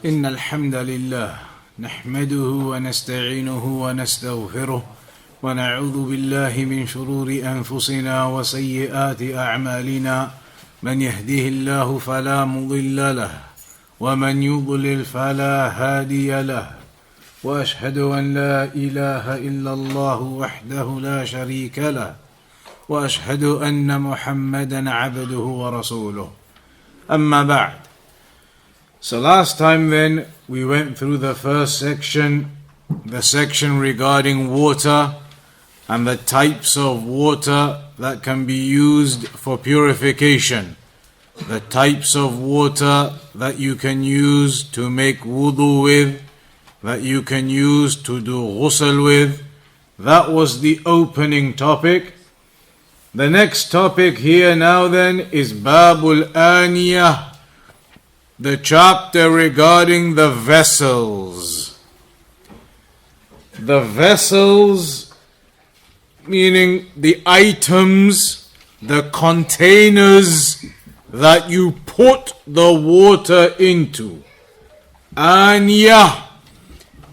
إن الحمد لله نحمده ونستعينه ونستغفره ونعوذ بالله من شرور أنفسنا وسيئات أعمالنا من يهده الله فلا مضل له ومن يضلل فلا هادي له وأشهد أن لا إله إلا الله وحده لا شريك له وأشهد أن محمدا عبده ورسوله أما بعد. So last time then we went through the first section, the section regarding water and the types of water that can be used for purification, the types of water that you can use to make wudu with, that you can use to do ghusl with. That was the opening topic. The next topic here now then is Babul Aniyah, the chapter regarding the vessels. The vessels, meaning the items, the containers that you put the water into. Aniyah,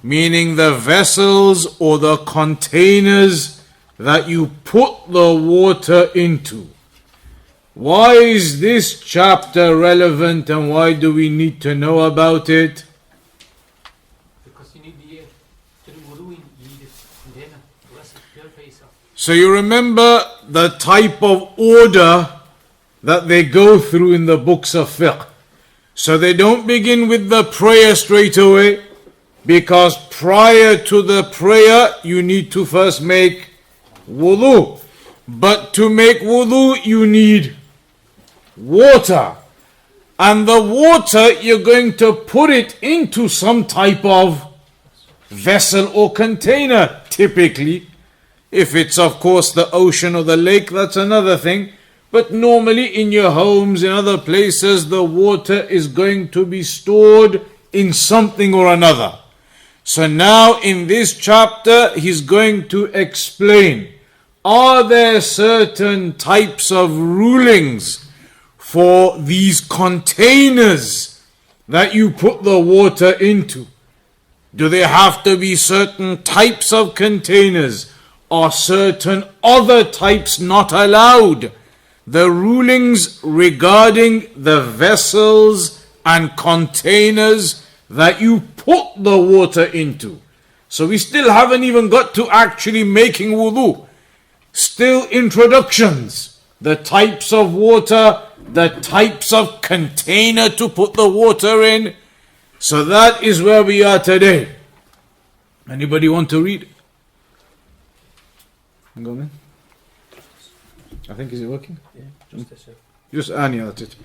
meaning the vessels or the containers that you put the water into. Why is this chapter relevant and why do we need to know about it? Because you need the air. You need it. So you remember the type of order that they go through in the books of fiqh. So they don't begin with the prayer straight away, because prior to the prayer you need to first make wudu. But to make wudu you need water, and the water you're going to put it into some type of vessel or container. Typically, if it's of course the ocean or the lake, that's another thing, but normally in your homes, in other places, the water is going to be stored in something or another. So now in this chapter he's going to explain, are there certain types of rulings for these containers that you put the water into? Do there have to be certain types of containers, or certain other types not allowed? The rulings regarding the vessels and containers that you put the water into. So we still haven't even got to actually making wudu. Still introductions. The types of water, the types of container to put the water in. So that is where we are today. Anybody want to read? Go on. I think, is it working? Yeah, just a sec. Just Anya, that's it.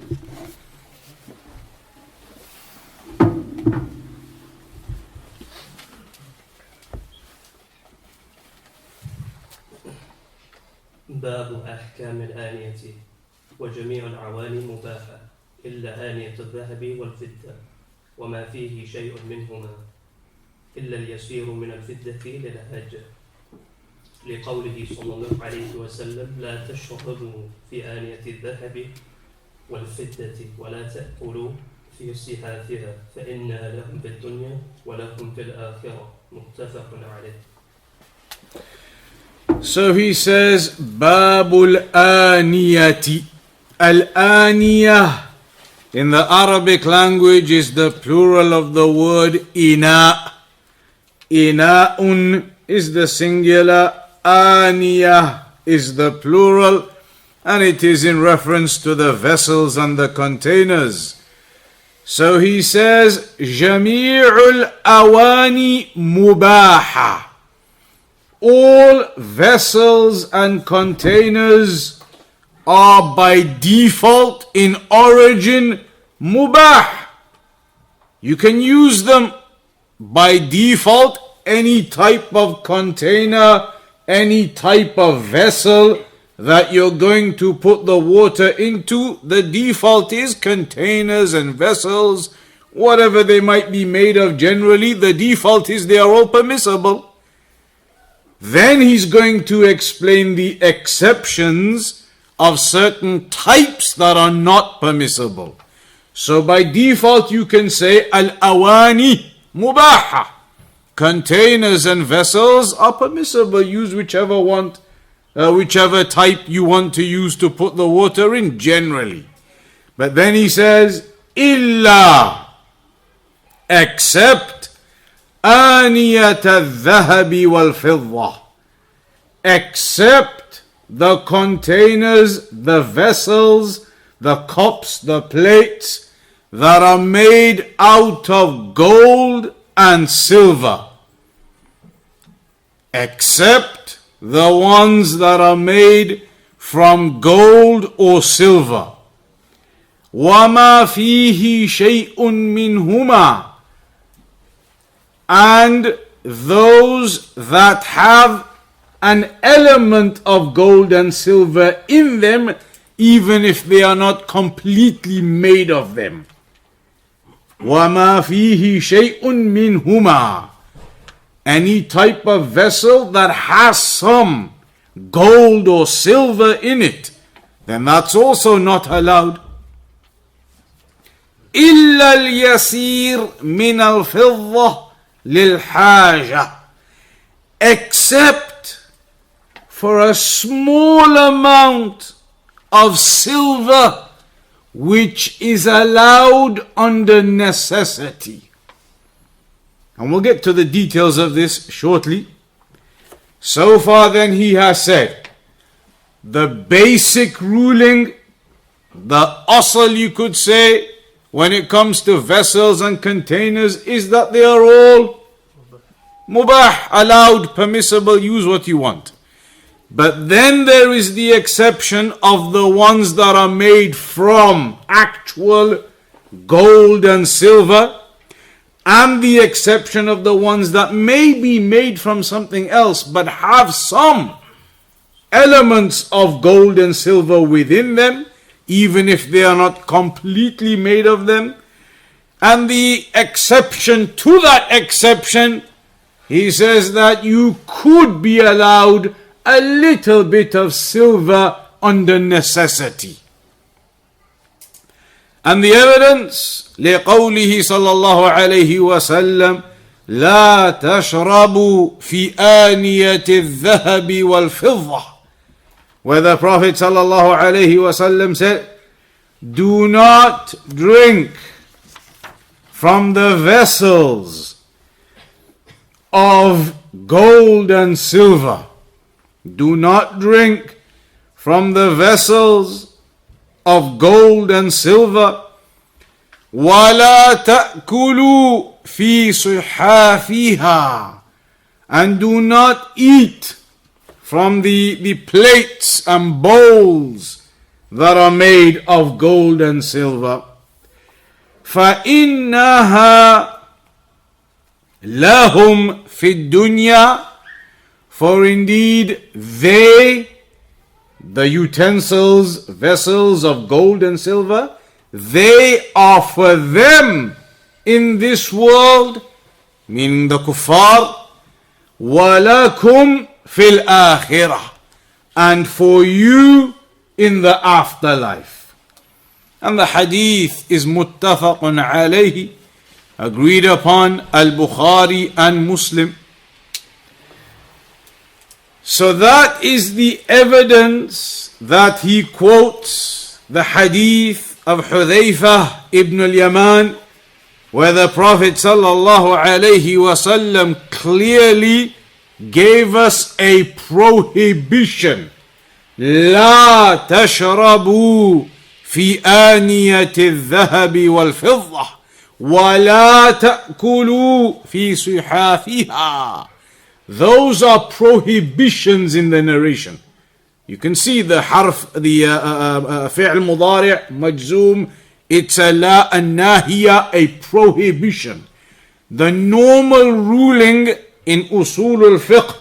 باب أحكام الآنية وجميع العواني مباحة إلا آنية الذهب والفضة وما فيه شيء منهما إلا اليسير من الفضة للحاجة لقوله صلى الله عليه وسلم لا تشربوا في آنية الذهب والفضة ولا تأكلوا في صحافها فإنها لهم في الدنيا ولكم في الآخرة متفق عليه. So he says, Babul Aniyati. Al-Aniyah in the Arabic language is the plural of the word ina. Ina'un is the singular, Aniyah is the plural, and it is in reference to the vessels and the containers. So he says, Jami'ul awani mubaha. All vessels and containers are by default in origin mubah. You can use them by default. Any type of container, any type of vessel that you're going to put the water into, the default is containers and vessels, whatever they might be made of. Generally the default is they are all permissible. Then he's going to explain the exceptions of certain types that are not permissible. So by default you can say al-awani mubaha. Containers and vessels are permissible. Use whichever type you want to use to put the water in generally. But then he says illa, except aniyat al-dhahabi wal-fidda, except the containers, the vessels, the cups, the plates that are made out of gold and silver. Except the ones that are made from gold or silver. وَمَا فِيهِ شَيْءٌ مِّنْهُمَا, and those that have an element of gold and silver in them, even if they are not completely made of them. وَمَا فِيهِ شَيْءٌ مِّنْهُمَا, any type of vessel that has some gold or silver in it, then that's also not allowed. إِلَّا الْيَسِيرُ مِنَ الْفِضَّةِ لِلْحَاجَةِ, except for a small amount of silver which is allowed under necessity. And we'll get to the details of this shortly. So far then he has said the basic ruling, the asl you could say, when it comes to vessels and containers is that they are all mubah, allowed, permissible, use what you want. But then there is the exception of the ones that are made from actual gold and silver, and the exception of the ones that may be made from something else but have some elements of gold and silver within them, even if they are not completely made of them. And the exception to that exception, he says that you could be allowed a little bit of silver under necessity. And the evidence, لقوله صلى الله عليه وسلم لا تشربوا في آنية الذهب والفضة, where the Prophet صلى الله عليه وسلم said, do not drink from the vessels of gold and silver. Do not drink from the vessels of gold and silver. وَلَا تَأْكُلُوا فِي صِحَافِهَا, and do not eat from the plates and bowls that are made of gold and silver. فَإِنَّهَا لَهُمْ فِي الدُّنْيَا, for indeed they, the utensils, vessels of gold and silver, they are for them in this world, meaning the kuffar, وَلَكُمْ فِي الْآخِرَةِ, and for you in the afterlife. And the hadith is muttafaqun alayhi, agreed upon, al-Bukhari and Muslim. So that is the evidence that he quotes, the hadith of Hudhayfah ibn al-Yaman, where the Prophet sallallahu alayhi wasallam clearly gave us a prohibition. لا تشربوا في آنية الذهب والفضة ولا تأكلوا في صحافها. Those are prohibitions in the narration. You can see the harf, the fi'l mudari' majzoom, it's a la an-nahiya, a prohibition. The normal ruling in usul al-fiqh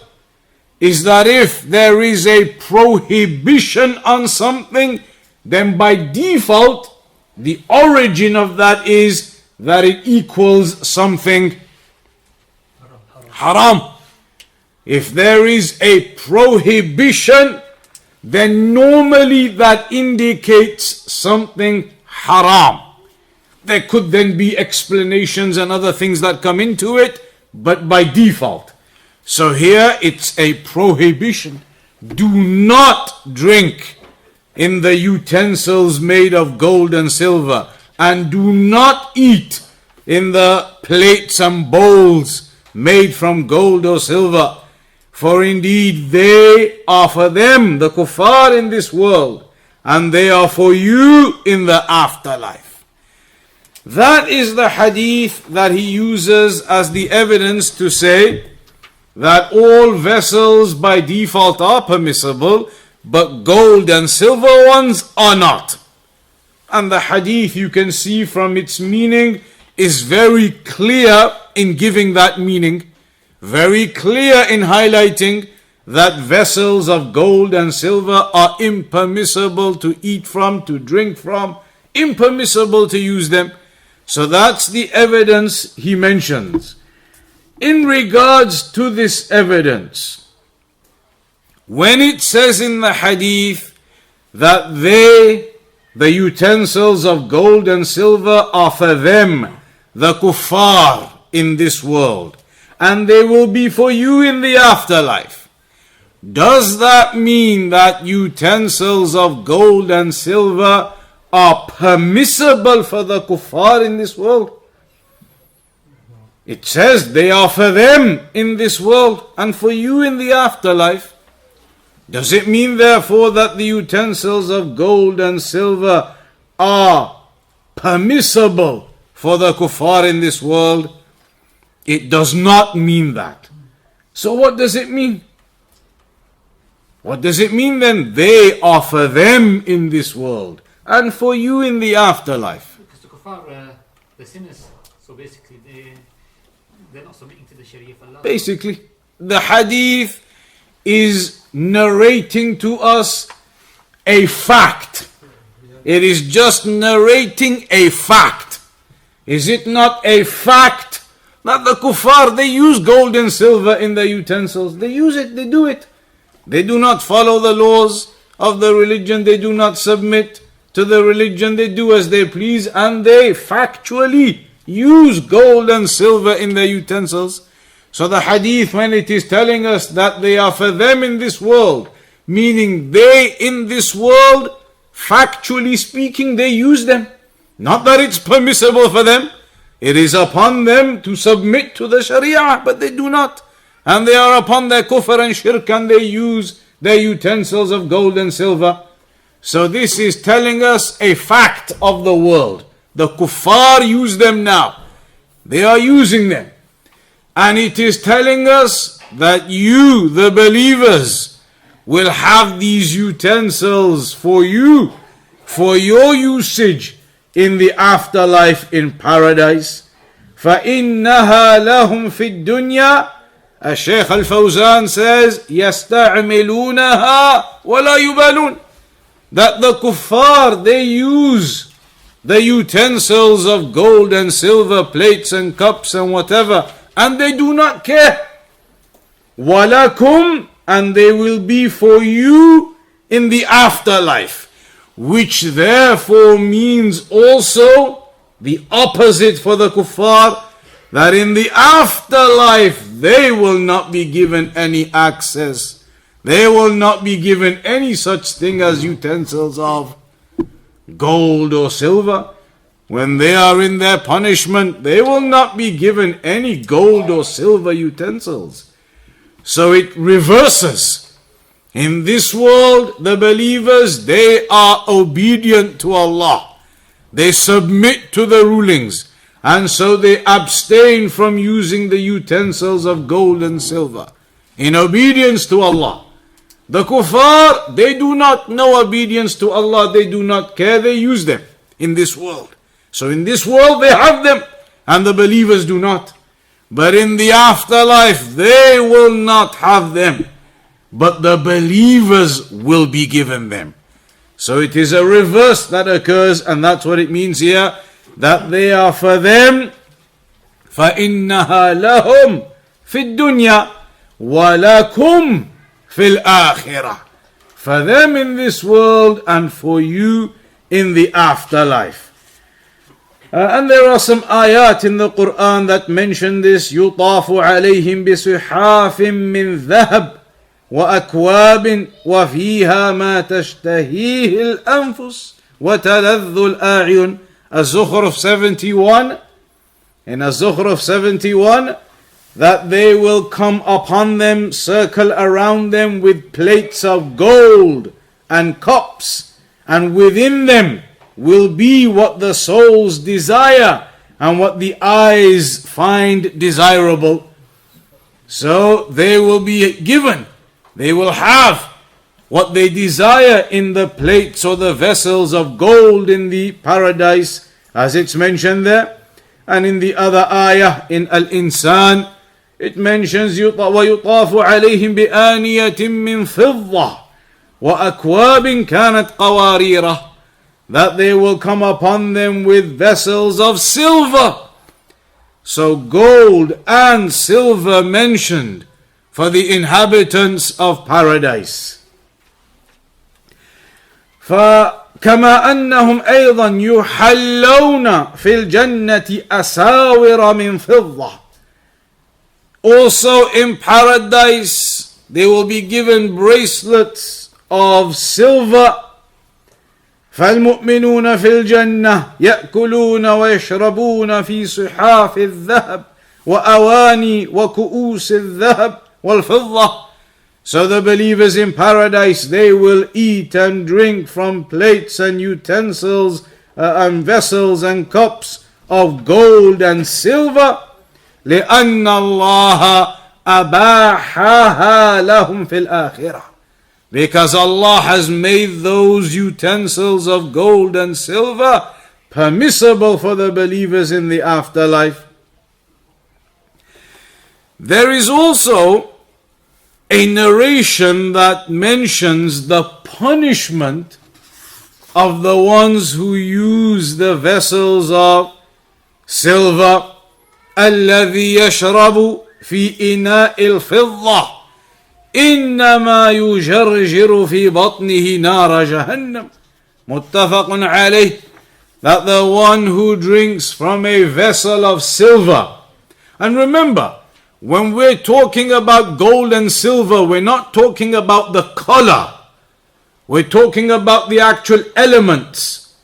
is that if there is a prohibition on something, then by default, the origin of that is that it equals something haram. If there is a prohibition, then normally that indicates something haram. There could then be explanations and other things that come into it, but by default. So here it's a prohibition. Do not drink in the utensils made of gold and silver, and do not eat in the plates and bowls made from gold or silver. For indeed they are for them, the kuffar in this world, and they are for you in the afterlife. That is the hadith that he uses as the evidence to say that all vessels by default are permissible, but gold and silver ones are not. And the hadith, you can see from its meaning, is very clear in giving that meaning, very clear in highlighting that vessels of gold and silver are impermissible to eat from, to drink from, impermissible to use them. So that's the evidence he mentions. In regards to this evidence, when it says in the hadith that the utensils of gold and silver are for them, the kuffar in this world, and they will be for you in the afterlife, does that mean that utensils of gold and silver are permissible for the kuffar in this world? It says they are for them in this world and for you in the afterlife. Does it mean therefore that the utensils of gold and silver are permissible for the kuffar in this world? It does not mean that. So what does it mean? What does it mean then? They are for them in this world and for you in the afterlife. Because the kuffar, the sinners, so basically they're not submitting to the Sharia of Allah. Basically, the hadith is narrating to us a fact. It is just narrating a fact. Is it not a fact that the kuffar, they use gold and silver in their utensils? They use it, they do it. They do not follow the laws of the religion. They do not submit to the religion. They do as they please, and they factually use gold and silver in their utensils. So the hadith, when it is telling us that they are for them in this world, meaning they in this world, factually speaking, they use them. Not that it's permissible for them. It is upon them to submit to the Sharia, but they do not. And they are upon their kufr and shirk, and they use their utensils of gold and silver. So this is telling us a fact of the world. The kuffar use them now. They are using them. And it is telling us that you, the believers, will have these utensils for you, for your usage in the afterlife in paradise. فَإِنَّهَا لَهُمْ فِي الدُّنْيَا. As Shaykh al-Fawzan says, يَسْتَعْمِلُونَهَا وَلَا يُبَالُونَ. That the kuffar, they use the utensils of gold and silver, plates and cups and whatever, and they do not care. وَلَكُمْ, and they will be for you in the afterlife, which therefore means also the opposite for the kuffar, that in the afterlife they will not be given any access. They will not be given any such thing as utensils of gold or silver. When they are in their punishment, they will not be given any gold or silver utensils. So it reverses. In this world, the believers, they are obedient to Allah. They submit to the rulings. And so they abstain from using the utensils of gold and silver in obedience to Allah. The kuffar, they do not know obedience to Allah. They do not care. They use them in this world. So in this world they have them, and the believers do not. But in the afterlife they will not have them, but the believers will be given them. So it is a reverse that occurs, and that's what it means here, that they are for them. فَإِنَّهَا لَهُمْ فِي الدُّنْيَا وَلَكُمْ فِي الْآخِرَةِ. For them in this world and for you in the afterlife. And there are some ayat in the Qur'an that mention this. يُطَافُ عَلَيْهِمْ بِصِحَافٍ مِّن ذَهَبٍ وَأَكْوَابٍ وَفِيهَا مَا تَشْتَهِيهِ الْأَنفُسُ وَتَلَذُّ الْأَعْيُنُ. Az-Zukhruf 71. In Az-Zukhruf 71, that they will come upon them, circle around them with plates of gold and cups, and within them will be what the souls desire and what the eyes find desirable. So they will be given, they will have what they desire in the plates or the vessels of gold in the paradise, as it's mentioned there. And in the other ayah, in Al-Insan, it mentions وَيُطَافُ عَلَيْهِمْ بِآنِيَةٍ مِّن فِضَّةٍ وَأَكْوَابٍ كَانَتْ قَوَارِيرَةٍ, that they will come upon them with vessels of silver. So gold and silver mentioned for the inhabitants of paradise. فكما أنهم أيضا يحلون في الجنة أساور من فضة. Also in paradise they will be given bracelets of silver. فالمؤمنون في الجنة يأكلون ويشربون في صحاف الذهب وأواني وكؤوس الذهب والفضة. So the believers in paradise, they will eat and drink from plates and utensils and vessels and cups of gold and silver. لأن الله أباحها لهم في الآخرة. Because Allah has made those utensils of gold and silver permissible for the believers in the afterlife. There is also a narration that mentions the punishment of the ones who use the vessels of silver. الذي يشرب في إناء الفضة إنما يجرجر في بطنه نار جهنم. متفق عليه. That the one who drinks from a vessel of silver. And remember, when we're talking about gold and silver, we're not talking about the color. We're talking about the actual elements.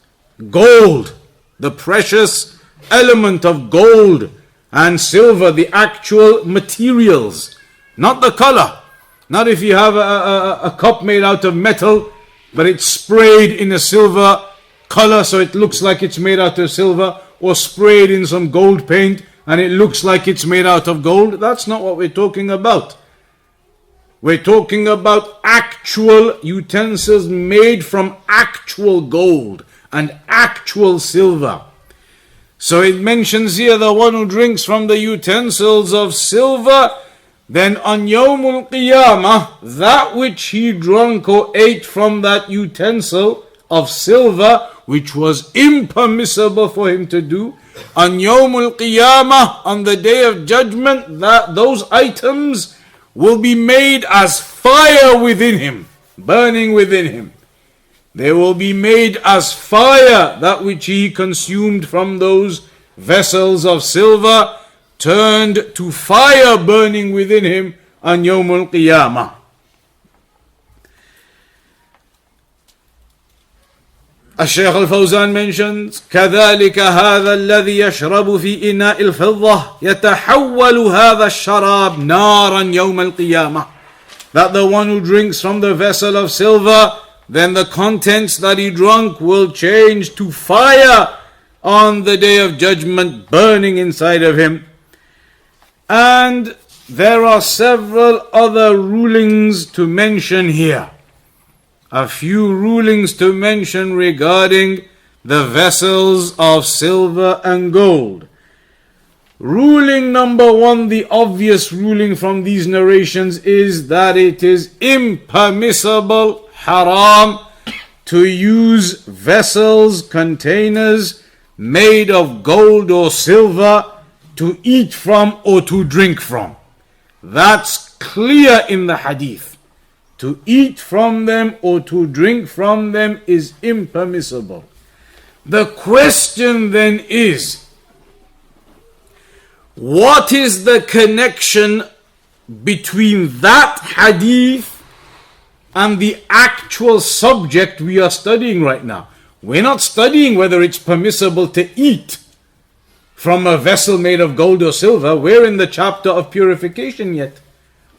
Gold, the precious element of gold and silver, the actual materials, not the color. Not if you have a cup made out of metal, but it's sprayed in a silver color so it looks like it's made out of silver, or sprayed in some gold paint and it looks like it's made out of gold. That's not what we're talking about. We're talking about actual utensils made from actual gold and actual silver. So it mentions here the one who drinks from the utensils of silver, then on Yawmul Qiyamah, that which he drank or ate from that utensil of silver, which was impermissible for him to do, on Yawmul Qiyamah, on the day of judgment, that those items will be made as fire within him, burning within him. They will be made as fire, that which he consumed from those vessels of silver, turned to fire burning within him on Yawmul Qiyamah. الشيخ الفوزان mentions كذلك هذا الذي يشرب في إناء الفضة يتحول هذا الشراب نارا يوم القيامة. That the one who drinks from the vessel of silver, then the contents that he drank will change to fire on the day of judgment, burning inside of him. And there are several other rulings to mention here. A few rulings to mention regarding the vessels of silver and gold. Ruling number one, the obvious ruling from these narrations, is that it is impermissible, haram, to use vessels, containers made of gold or silver to eat from or to drink from. That's clear in the hadith. To eat from them or to drink from them is impermissible. The question then is, what is the connection between that hadith and the actual subject we are studying right now? We're not studying whether it's permissible to eat from a vessel made of gold or silver. We're in the chapter of purification yet.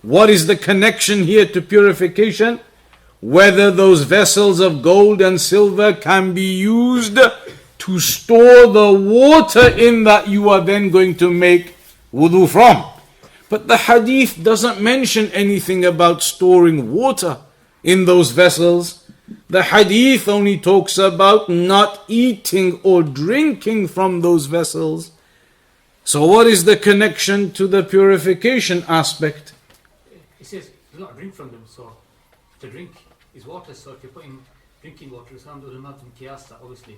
What is the connection here to purification? Whether those vessels of gold and silver can be used to store the water in that you are then going to make wudu from. But the hadith doesn't mention anything about storing water in those vessels. The hadith only talks about not eating or drinking from those vessels. So what is the connection to the purification aspect? It says, do not drink from them. So to drink is water. So if you're putting drinking water, it's haram. Doesn't matter in qiyas, obviously.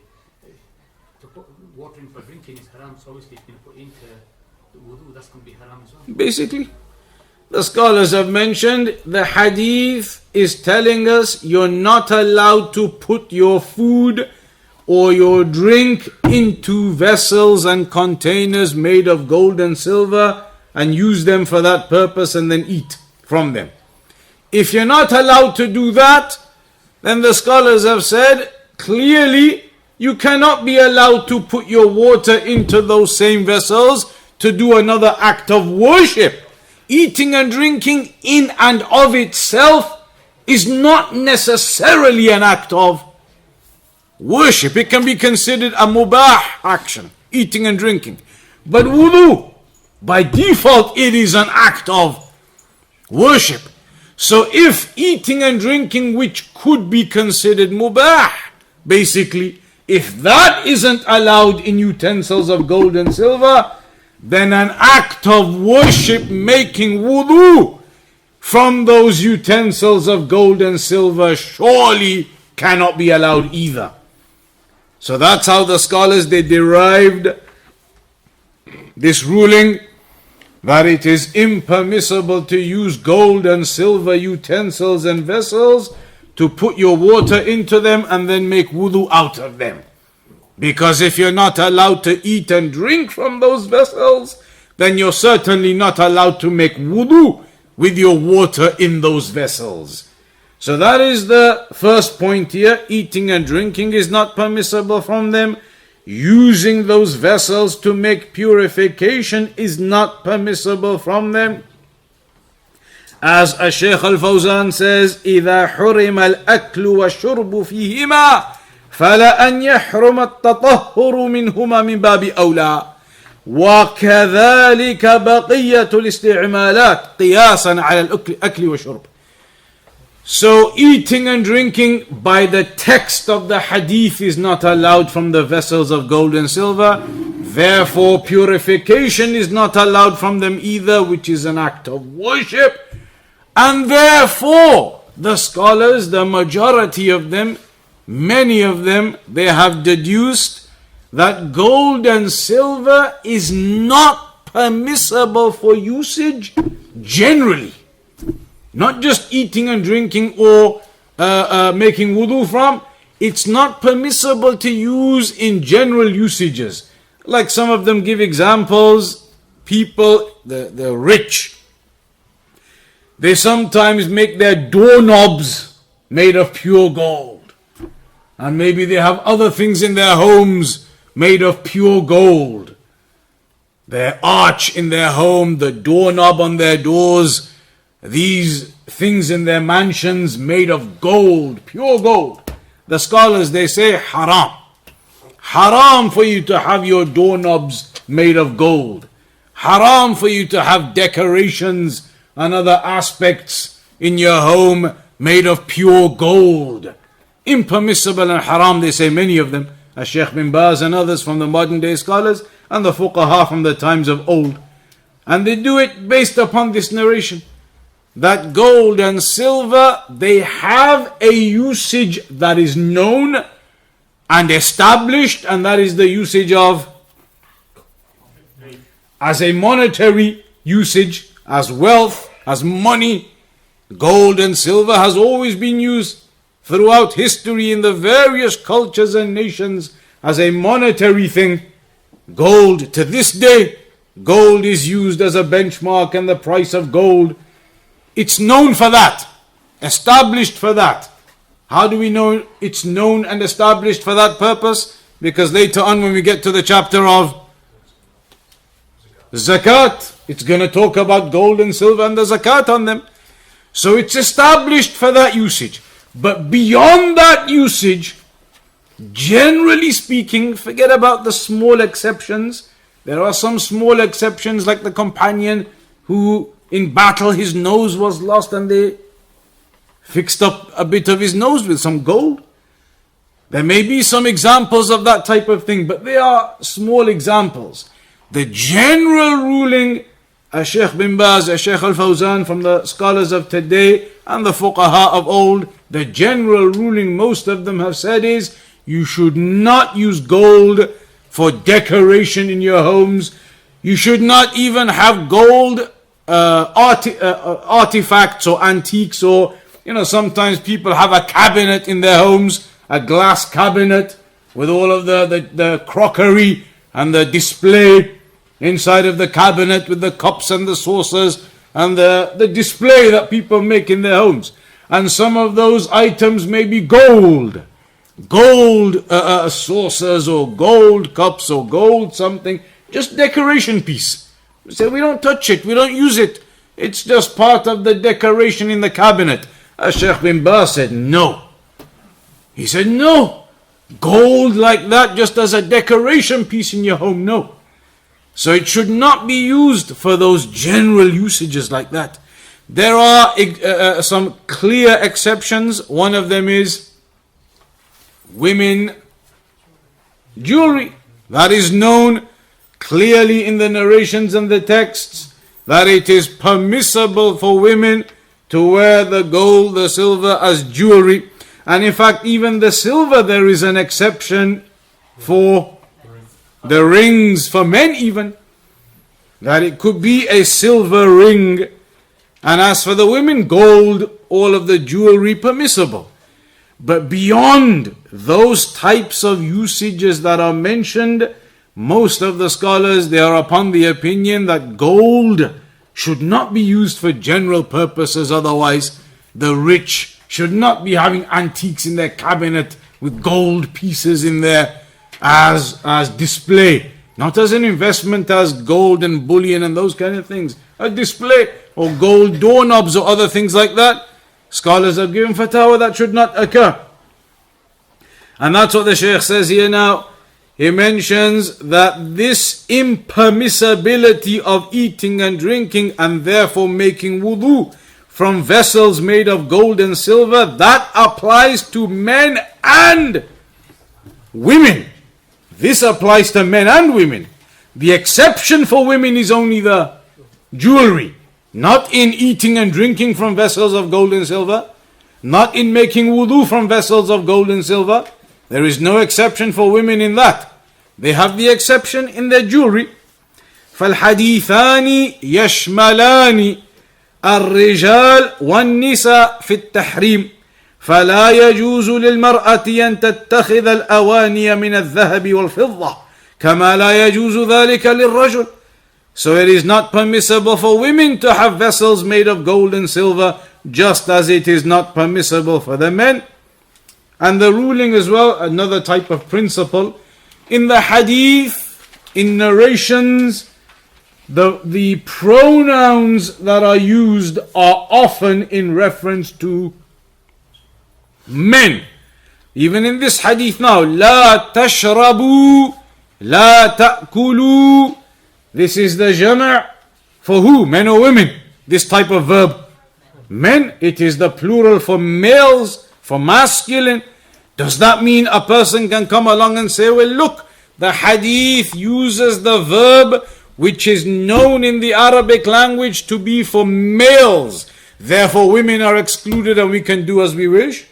To put water in for drinking is haram. So obviously if you put into the wudu, that's going to be haram as well. Basically, the scholars have mentioned the hadith is telling us you're not allowed to put your food or your drink into vessels and containers made of gold and silver and use them for that purpose and then eat from them. If you're not allowed to do that, then the scholars have said clearly you cannot be allowed to put your water into those same vessels to do another act of worship. Eating and drinking in and of itself is not necessarily an act of worship. It can be considered a mubah action, eating and drinking. But wudu, by default, it is an act of worship. So if eating and drinking, which could be considered mubah, basically, if that isn't allowed in utensils of gold and silver, then an act of worship making wudu from those utensils of gold and silver surely cannot be allowed either. So that's how the scholars, they derived this ruling that it is impermissible to use gold and silver utensils and vessels to put your water into them and then make wudu out of them. Because if you're not allowed to eat and drink from those vessels, then you're certainly not allowed to make wudu with your water in those vessels. So that is the first point here. Eating and drinking is not permissible from them. Using those vessels to make purification is not permissible from them. As Shaykh Al-Fawzan says, إِذَا حُرِمَ الْأَكْلُ وَالشُّرْبُ فِيهِمَا فَلَأَنْ يَحْرُمَ التَّطَهُّرُ مِنْهُمَا مِنْ بَابِ أَوْلَى وَكَذَلِكَ بَقِيَّةُ الْإِسْتِعْمَالَاتِ قِيَاسًا عَلَى الْأَكْلِ وَالشُّرْبِ. So eating and drinking by the text of the hadith is not allowed from the vessels of gold and silver. Therefore purification is not allowed from them either, which is an act of worship. And therefore the scholars, the majority of them, many of them, they have deduced that gold and silver is not permissible for usage generally. Not just eating and drinking or making wudu from. It's not permissible to use in general usages. Like some of them give examples. People, the rich, they sometimes make their doorknobs made of pure gold. And maybe they have other things in their homes made of pure gold. Their arch in their home, the doorknob on their doors, these things in their mansions made of gold, pure gold. The scholars, they say haram. Haram for you to have your doorknobs made of gold. Haram for you to have decorations and other aspects in your home made of pure gold. Impermissible and haram, they say, many of them, as Sheikh bin Baz and others from the modern day scholars and the fuqaha from the times of old. And they do it based upon this narration, that gold and silver, they have a usage that is known and established, and that is the usage of, as a monetary usage, as wealth, as money. Gold and silver has always been used throughout history in the various cultures and nations as a monetary thing. Gold, to this day, gold is used as a benchmark, and the price of gold, it's known for that, established for that. How do we know it's known and established for that purpose? Because later on when we get to the chapter of zakat, it's going to talk about gold and silver and the zakat on them. So it's established for that usage. But beyond that usage, generally speaking, forget about the small exceptions. There are some small exceptions, like the companion who in battle his nose was lost and they fixed up a bit of his nose with some gold. There may be some examples of that type of thing, but they are small examples. The general ruling, Shaykh bin Baz, Shaykh al-Fawzan, from the scholars of today and the fuqaha of old, the general ruling most of them have said is, you should not use gold for decoration in your homes. You should not even have gold artifacts or antiques, or sometimes people have a cabinet in their homes, a glass cabinet with all of the crockery and the display inside of the cabinet with the cups and the saucers and the display that people make in their homes. And some of those items may be gold saucers or gold cups or gold something, just decoration piece. We say we don't touch it, we don't use it, it's just part of the decoration in the cabinet. Shaykh bin Baz said no. He said no, gold like that just as a decoration piece in your home, no. So it should not be used for those general usages like that. There are some clear exceptions. One of them is women jewelry. That is known clearly in the narrations and the texts, that it is permissible for women to wear the gold, the silver as jewelry. And in fact, even the silver, there is an exception for the rings for men even, that it could be a silver ring. And as for the women, gold, all of the jewelry permissible. But beyond those types of usages that are mentioned, most of the scholars, they are upon the opinion that gold should not be used for general purposes. Otherwise, the rich should not be having antiques in their cabinet with gold pieces in there as display. Not as an investment, as gold and bullion and those kind of things. A display, or gold doorknobs or other things like that. Scholars have given fatwa that should not occur. And that's what the Shaykh says here now. He mentions that this impermissibility of eating and drinking and therefore making wudu from vessels made of gold and silver, that applies to men and women. This applies to men and women. The exception for women is only the jewelry, not in eating and drinking from vessels of gold and silver, not in making wudu from vessels of gold and silver. There is no exception for women in that. They have the exception in their jewelry. فالحديثان يشملان الرجال والنساء في التحريم فلا يجوز للمرأة أن تتخذ الأواني من الذهب والفضة كما لا يجوز ذلك للرجل. So it is not permissible for women to have vessels made of gold and silver, just as it is not permissible for the men. And the ruling as well, another type of principle, in the hadith, in narrations, the pronouns that are used are often in reference to men. Even in this hadith now, لا تشربوا لا تأكلوا. This is the jama' for who? Men or women? This type of verb. Men, it is the plural for males, for masculine. Does that mean a person can come along and say, well look, the hadith uses the verb which is known in the Arabic language to be for males, therefore women are excluded and we can do as we wish?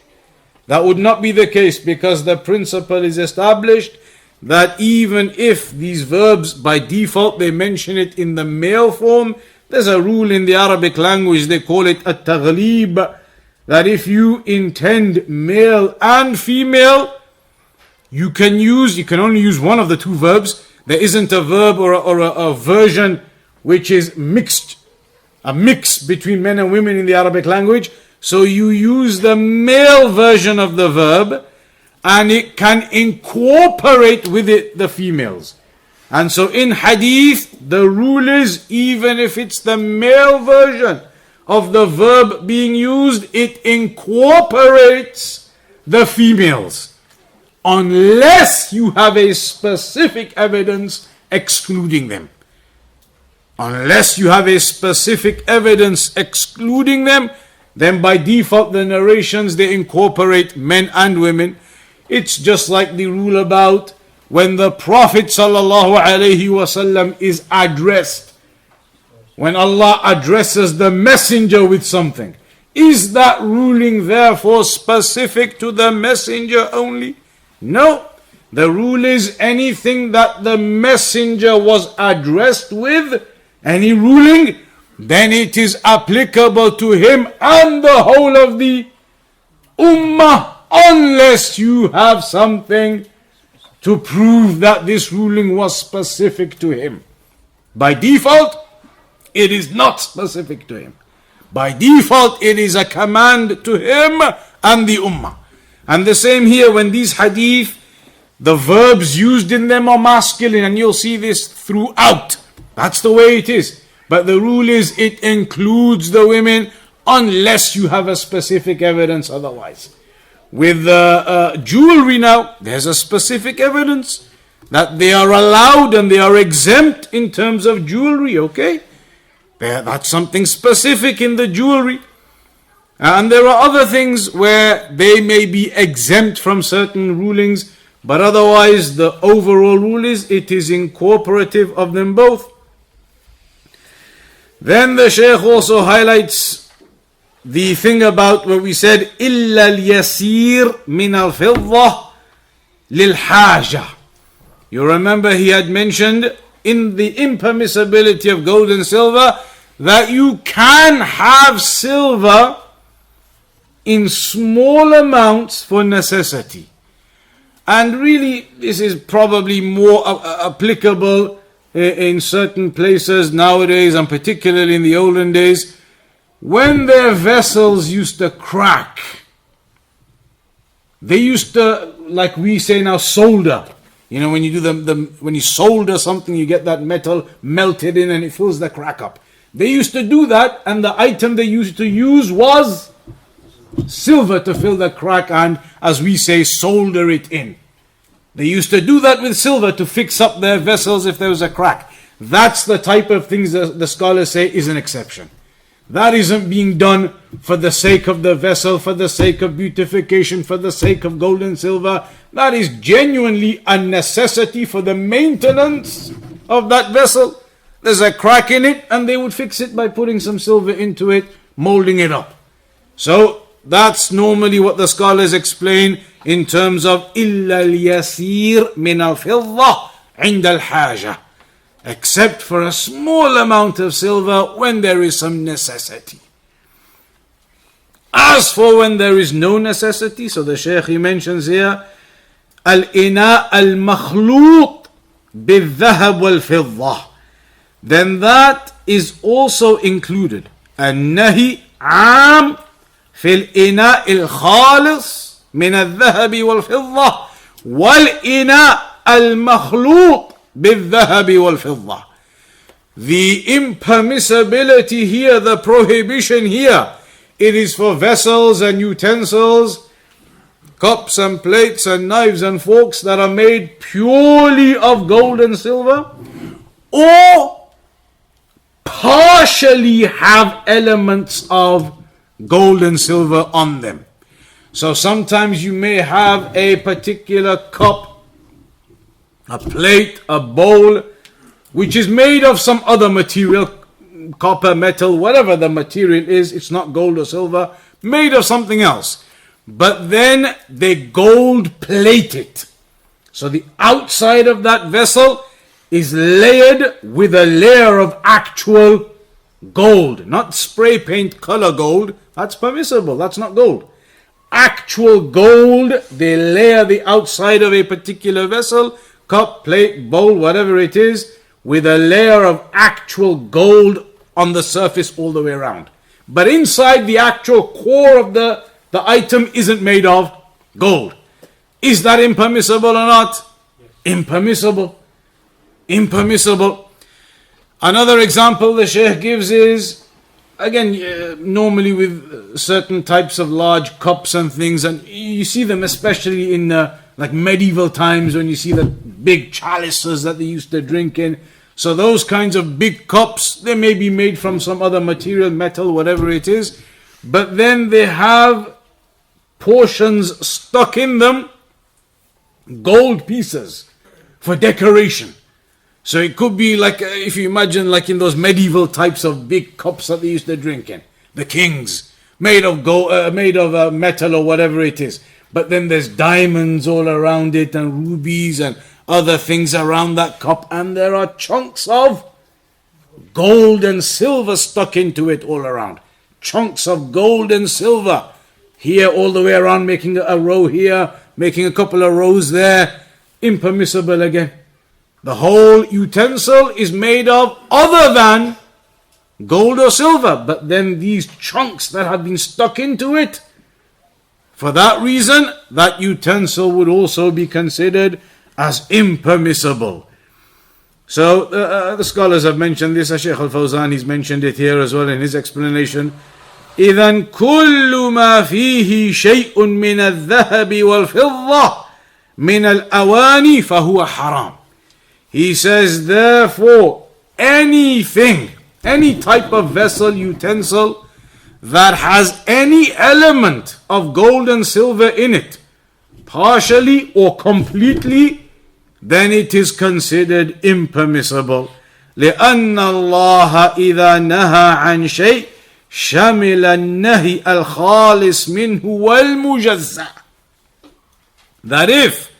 That would not be the case, because the principle is established that even if these verbs by default they mention it in the male form, there's a rule in the Arabic language, they call it at-taghlib, that if you intend male and female, you can only use one of the two verbs. There isn't a verb or a version which is mixed, a mix between men and women in the Arabic language. So you use the male version of the verb, and it can incorporate with it the females. And so in hadith, the rule is, even if it's the male version of the verb being used, it incorporates the females, unless you have a specific evidence excluding them. Unless you have a specific evidence excluding them, then by default the narrations, they incorporate men and women. It's just like the rule about when the Prophet ﷺ is addressed. When Allah addresses the messenger with something, is that ruling therefore specific to the messenger only? No. The rule is anything that the messenger was addressed with, any ruling, then it is applicable to him and the whole of the ummah, unless you have something to prove that this ruling was specific to him. By default, it is not specific to him. By default, it is a command to him and the ummah. And the same here, when these hadith, the verbs used in them are masculine, and you'll see this throughout. That's the way it is. But the rule is, it includes the women unless you have a specific evidence otherwise. With jewelry now, there's a specific evidence that they are allowed and they are exempt in terms of jewelry, okay? That's something specific in the jewelry. And there are other things where they may be exempt from certain rulings, but otherwise the overall rule is it is incorporative of them both. Then the Shaykh also highlights the thing about what we said, إِلَّا الْيَسِيرِ مِنَ الْفِضَّةِ لِلْحَاجَةِ. You remember he had mentioned in the impermissibility of gold and silver that you can have silver in small amounts for necessity. And really, this is probably more applicable in certain places nowadays, and particularly in the olden days, when their vessels used to crack. They used to, like we say now, solder. You know, when you do when you solder something, you get that metal melted in and it fills the crack up. They used to do that, and the item they used to use was silver to fill the crack and, as we say, solder it in. They used to do that with silver to fix up their vessels if there was a crack. That's the type of things that the scholars say is an exception. That isn't being done for the sake of the vessel, for the sake of beautification, for the sake of gold and silver. That is genuinely a necessity for the maintenance of that vessel. There's a crack in it, and they would fix it by putting some silver into it, molding it up. So that's normally what the scholars explain in terms of إِلَّا الْيَسِيرِ مِنَ الْفِضَّةِ عِنْدَ الْحَاجَةِ, except for a small amount of silver when there is some necessity. As for when there is no necessity, so the Shaykh he mentions here, الْإِنَاءَ الْمَخْلُوطِ بِالذَّهَبِ وَالْفِضَّةِ, then that is also included. النهي عام في الإناء الخالص من الذهب والفضة والإناء المخلوط بالذهب والفضة. The impermissibility here, the prohibition here, it is for vessels and utensils, cups and plates and knives and forks that are made purely of gold and silver, or partially have elements of gold and silver on them. So sometimes you may have a particular cup, a plate, a bowl, which is made of some other material, copper, metal, whatever the material is, it's not gold or silver, made of something else. But then they gold plate it. So the outside of that vessel is layered with a layer of actual gold, not spray paint color gold. That's permissible, that's not gold. actual gold, they layer the outside of a particular vessel, cup, plate, bowl, whatever it is, with a layer of actual gold on the surface all the way around. But inside, the actual core of the item isn't made of gold. Is that impermissible or not? Impermissible. Impermissible. Another example the Shaykh gives is, again, normally with certain types of large cups and things, and you see them especially in like medieval times when you see the big chalices that they used to drink in. So those kinds of big cups, they may be made from some other material, metal, whatever it is, but then they have portions stuck in them, gold pieces for decoration. So it could be like, if you imagine like in those medieval types of big cups that they used to drink in, the kings, made of gold, made of metal or whatever it is. But then there's diamonds all around it and rubies and other things around that cup, and there are chunks of gold and silver stuck into it all around. Chunks of gold and silver here all the way around, making a row here, making a couple of rows there. Impermissible again. The whole utensil is made of other than gold or silver, but then these chunks that have been stuck into it, for that reason, that utensil would also be considered as impermissible. So the scholars have mentioned this. Shaykh al-Fawzan, he's mentioned it here as well in his explanation. إذن كل ما فيه شيء من الذهب والفضة من الأواني فهو حرام. He says, therefore, anything, any type of vessel, utensil that has any element of gold and silver in it, partially or completely, then it is considered impermissible. لأن الله إذا نهى عن شيء شمل النهي الخالص منه والمجزأ. That if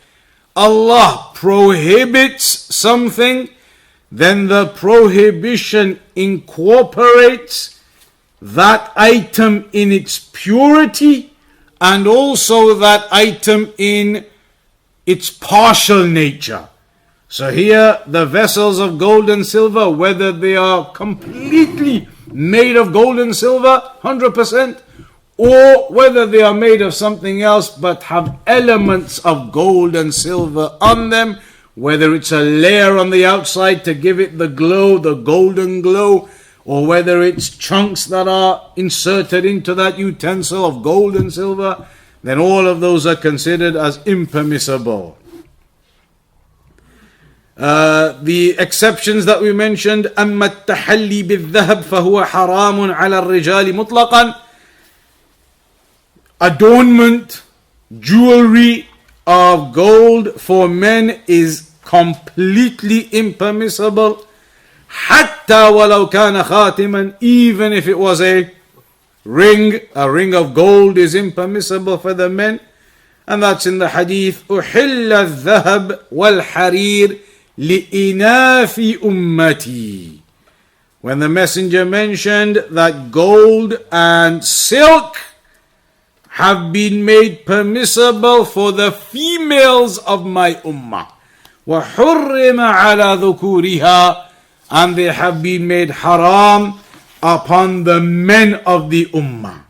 Allah prohibits something, then the prohibition incorporates that item in its purity and also that item in its partial nature. So here the vessels of gold and silver, whether they are completely made of gold and silver 100%, or whether they are made of something else but have elements of gold and silver on them, whether it's a layer on the outside to give it the glow, the golden glow, or whether it's chunks that are inserted into that utensil of gold and silver, then all of those are considered as impermissible. The exceptions that we mentioned, أما التحلي بالذهب فهو حرام على الرجال مطلقا. Adornment, jewelry of gold for men is completely impermissible. حتى ولو كان خاتما, even if it was a ring of gold is impermissible for the men. And that's in the hadith, أحل الذهب والحرير لإناث أمتي. When the messenger mentioned that gold and silk have been made permissible for the females of my ummah. وحرم على ذكورها, and they have been made haram upon the men of the ummah.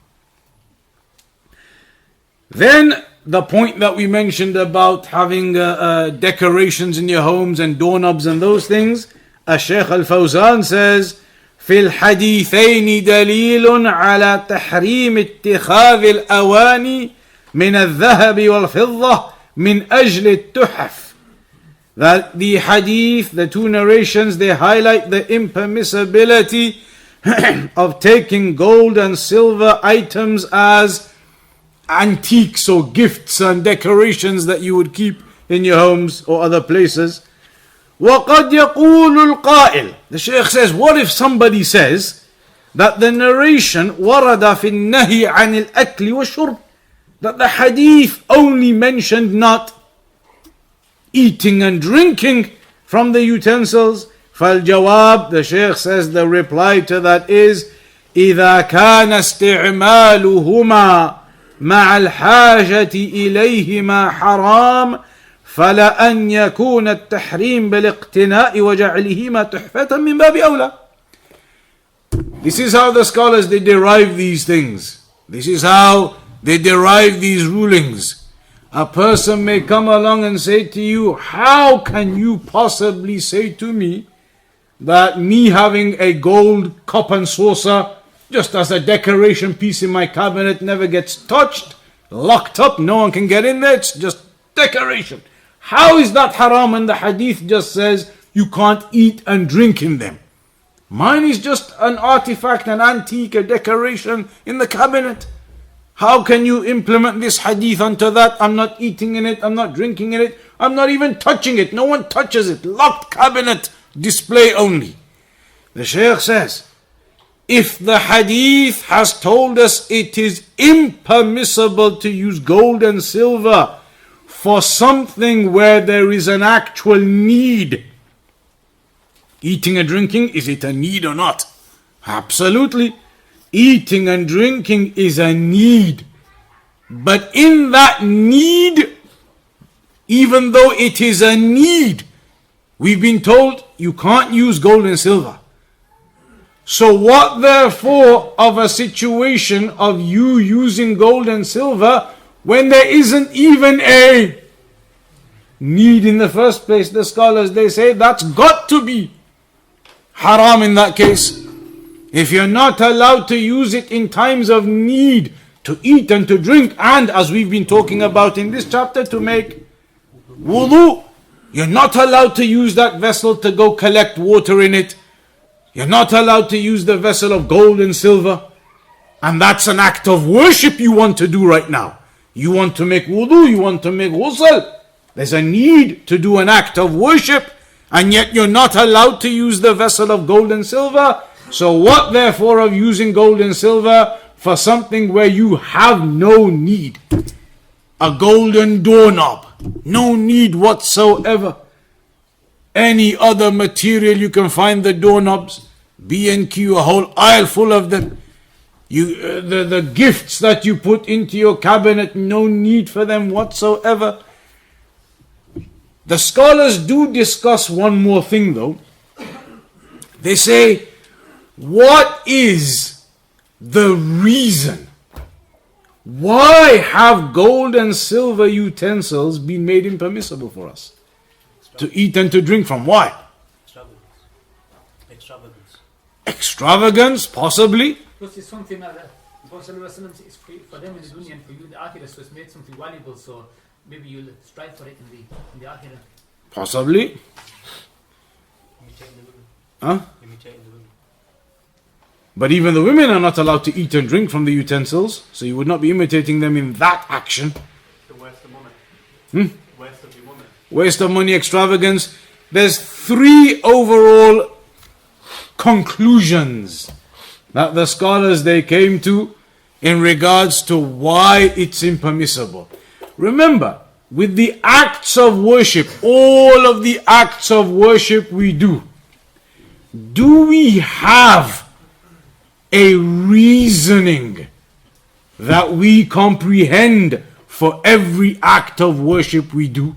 Then the point that we mentioned about having decorations in your homes and doorknobs and those things, Shaykh al-Fawzan says, في الحديثين دليل على تحريم اتخاذ الأواني من الذهب والفضة من أجل التحف. That the hadith, the two narrations, they highlight the impermissibility of taking gold and silver items as antiques or gifts and decorations that you would keep in your homes or other places. وَقَدْ يَقُولُ الْقَائِلُ. The Shaykh says, what if somebody says that the narration وَرَدَ فِي النَّهِي عَنِ الْأَكْلِ وَالشُّرْبِ, that the hadith only mentioned not eating and drinking from the utensils. فَالْجَوَابِ, the Shaykh says, the reply to that is إِذَا كَانَ اسْتِعْمَالُهُمَا مع الحاجة إليهما حرام فلأن يكون التحريم بالاقتناء وجعلهما تحفة من باب أولى. This is how the scholars they derive these things. This is how they derive these rulings. A person may come along and say to you, how can you possibly say to me that me having a gold cup and saucer just as a decoration piece in my cabinet never gets touched, locked up, no one can get in there, it's just decoration. How is that haram when the hadith just says you can't eat and drink in them? Mine is just an artifact, an antique, a decoration in the cabinet. How can you implement this hadith onto that? I'm not eating in it, I'm not drinking in it, I'm not even touching it. No one touches it. Locked cabinet, display only. The Shaykh says, if the hadith has told us it is impermissible to use gold and silver for something where there is an actual need, eating and drinking, is it a need or not? Absolutely. Eating and drinking is a need. But in that need, even though it is a need, we've been told you can't use gold and silver. So what therefore of a situation of you using gold and silver when there isn't even a need in the first place? The scholars they say that's got to be haram in that case. If you're not allowed to use it in times of need to eat and to drink, and as we've been talking about in this chapter, to make wudu, you're not allowed to use that vessel to go collect water in it. You're not allowed to use the vessel of gold and silver. And that's an act of worship you want to do right now. You want to make wudu, you want to make ghusl. There's a need to do an act of worship, and yet you're not allowed to use the vessel of gold and silver. So what therefore of using gold and silver for something where you have no need? A golden doorknob, no need whatsoever. Any other material you can find the doorknobs, B&Q, a whole aisle full of them. The gifts that you put into your cabinet, no need for them whatsoever. The scholars do discuss one more thing though. They say, what is the reason? Why have gold and silver utensils been made impermissible for us to eat and to drink from? Why? Extravagance, possibly. Because it's something that the Prophet is for them in the dunya and for you in the akhirah, so it's made something valuable, so maybe you'll strive for it in the akhirah. Possibly. Huh? But even the women are not allowed to eat and drink from the utensils, so you would not be imitating them in that action. The waste of money. Waste of your money. Waste of money, extravagance. There's 3 overall conclusions that the scholars they came to in regards to why it's impermissible. Remember, with the acts of worship, all of the acts of worship we do we have a reasoning that we comprehend for every act of worship we do?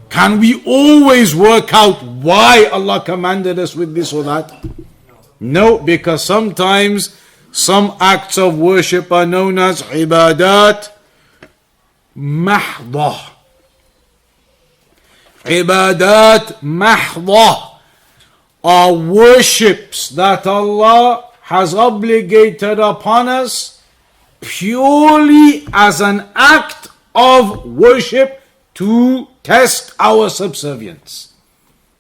Can we always work out why Allah commanded us with this or that? No, because sometimes some acts of worship are known as ibadat mahdah. Ibadat mahdah are worships that Allah has obligated upon us purely as an act of worship to test our subservience.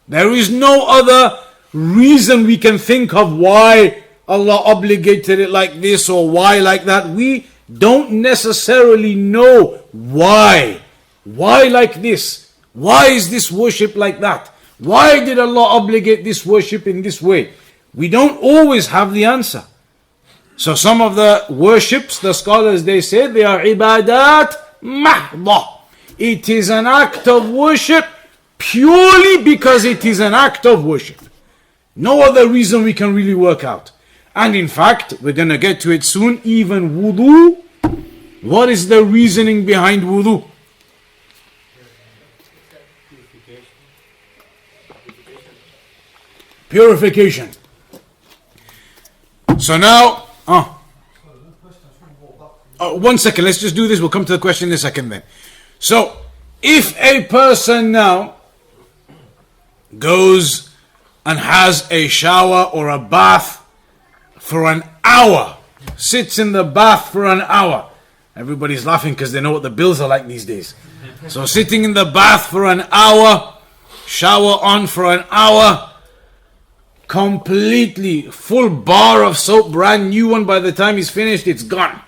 There is no other reason we can think of why Allah obligated it like this or why like that. We don't necessarily know why. Why like this? Why is this worship like that? Why did Allah obligate this worship in this way? We don't always have the answer. So some of the worships, the scholars they say, they are ibadat mahdah. It is an act of worship purely because it is an act of worship. No other reason we can really work out. And in fact, we're going to get to it soon, even wudu What is the reasoning behind wudu? Purification. So now, 1 second, let's just do this. We'll come to the question in a second then. So, if a person now goes and has a shower or a bath for an hour, sits in the bath for an hour. Everybody's laughing because they know what the bills are like these days. So sitting in the bath for an hour, shower on for an hour, completely full bar of soap, brand new one. By the time he's finished, it's gone.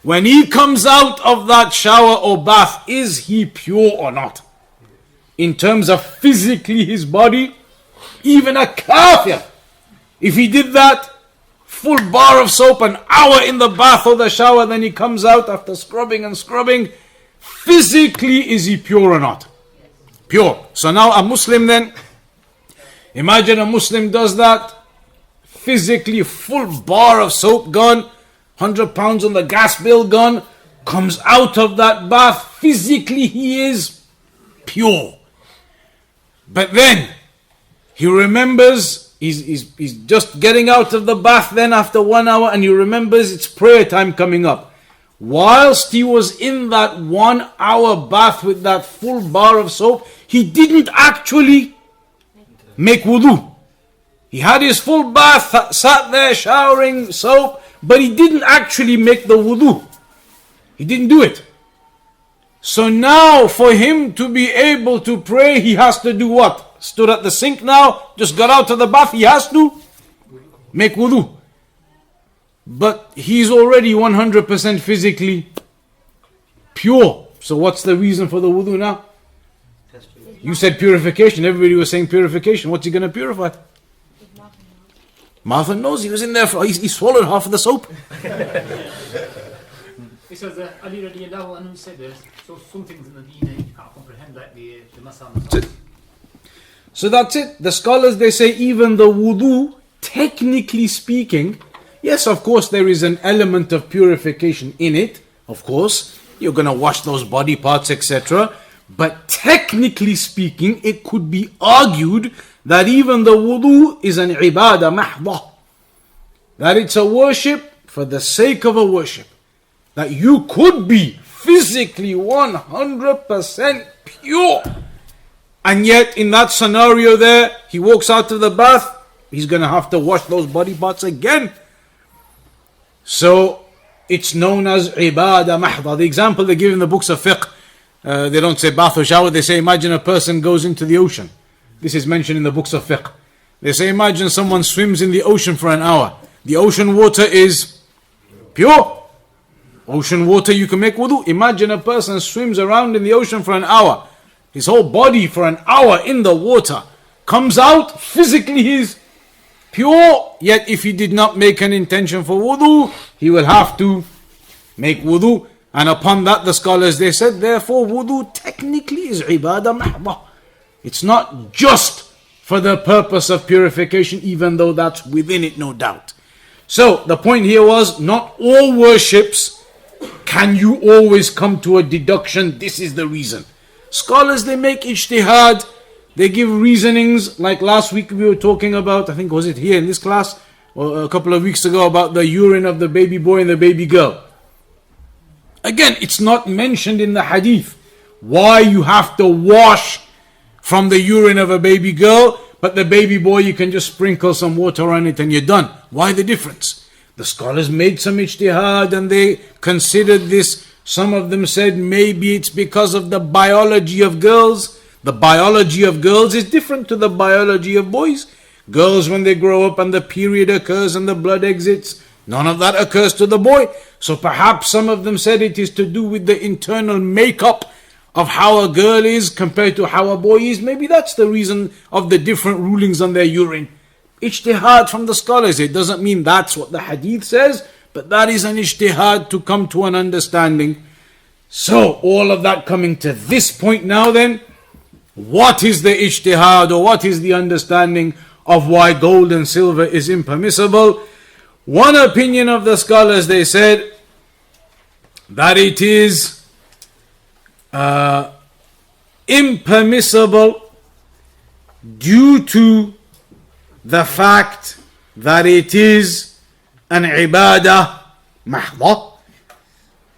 When he comes out of that shower or bath, is he pure or not? In terms of physically his body, even a kafir, if he did that, full bar of soap, an hour in the bath or the shower, then he comes out after scrubbing and scrubbing, physically is he pure or not? Pure. So now a Muslim then, imagine a Muslim does that, physically full bar of soap gone, 100 pounds on the gas bill gone, comes out of that bath, physically he is pure. But then he remembers he's just getting out of the bath then after 1 hour, and he remembers it's prayer time coming up. Whilst he was in that 1 hour bath with that full bar of soap, he didn't actually make wudu. He had his full bath, sat there showering soap, but he didn't actually make the wudu. He didn't do it. So now for him to be able to pray, he has to do what? Stood at the sink now, just got out of the bath, he has to make wudu. But he's already 100% physically pure. So what's the reason for the wudu now? You said purification, everybody was saying purification. What's he going to purify? Mouth and nose. He was in there, he swallowed half of the soap. It says Ali radiallahu anhu said this, so some things in the deen you can't comprehend, like the masam. So that's it. The scholars, they say even the wudu, technically speaking, yes, of course there is an element of purification in it. Of course, you're going to wash those body parts, etc. But technically speaking, it could be argued that even the wudu is an ibadah mahdha. That it's a worship for the sake of a worship. That you could be physically 100% pure. And yet in that scenario there, he walks out of the bath, he's going to have to wash those body parts again. So it's known as ibadah mahdha. The example they give in the books of fiqh, they don't say bath or shower, they say imagine a person goes into the ocean. This is mentioned in the books of fiqh. They say imagine someone swims in the ocean for an hour. The ocean water is pure. Ocean water you can make wudu. Imagine a person swims around in the ocean for an hour. His whole body for an hour in the water. Comes out, physically he is pure. Yet if he did not make an intention for wudu, he will have to make wudu. And upon that the scholars, they said, therefore wudu technically is ibadah mahdha. It's not just for the purpose of purification, even though that's within it, no doubt. So the point here was, not all worships can you always come to a deduction, this is the reason. Scholars, they make ijtihad, they give reasonings, like last week we were talking about, I think was it here in this class, or a couple of weeks ago, about the urine of the baby boy and the baby girl. Again, it's not mentioned in the hadith why you have to wash from the urine of a baby girl, but the baby boy you can just sprinkle some water on it and you're done. Why the difference? The scholars made some ijtihad and they considered this. Some of them said maybe it's because of the biology of girls. The biology of girls is different to the biology of boys. Girls, when they grow up and the period occurs and the blood exits, none of that occurs to the boy. So perhaps some of them said it is to do with the internal makeup of how a girl is compared to how a boy is. Maybe that's the reason of the different rulings on their urine. Ijtihad from the scholars. It doesn't mean that's what the hadith says, but that is an ijtihad to come to an understanding. So all of that coming to this point now then, what is the ijtihad, or what is the understanding of why gold and silver is impermissible? One opinion of the scholars, they said, that it is impermissible due to the fact that it is an ibadah mahdha.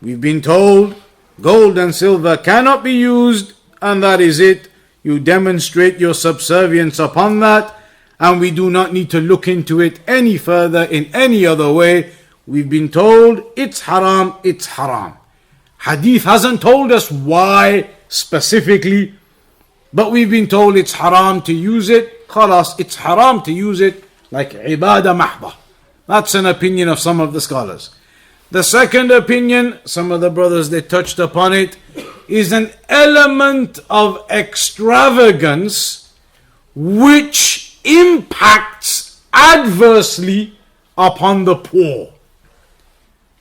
We've been told gold and silver cannot be used, and that is it. You demonstrate your subservience upon that, and we do not need to look into it any further in any other way. We've been told it's haram, it's haram. Hadith hasn't told us why specifically, but we've been told it's haram to use it. Khalas, it's haram to use it like ibadah mahdha. That's an opinion of some of the scholars. The second opinion, some of the brothers they touched upon it, is an element of extravagance which impacts adversely upon the poor.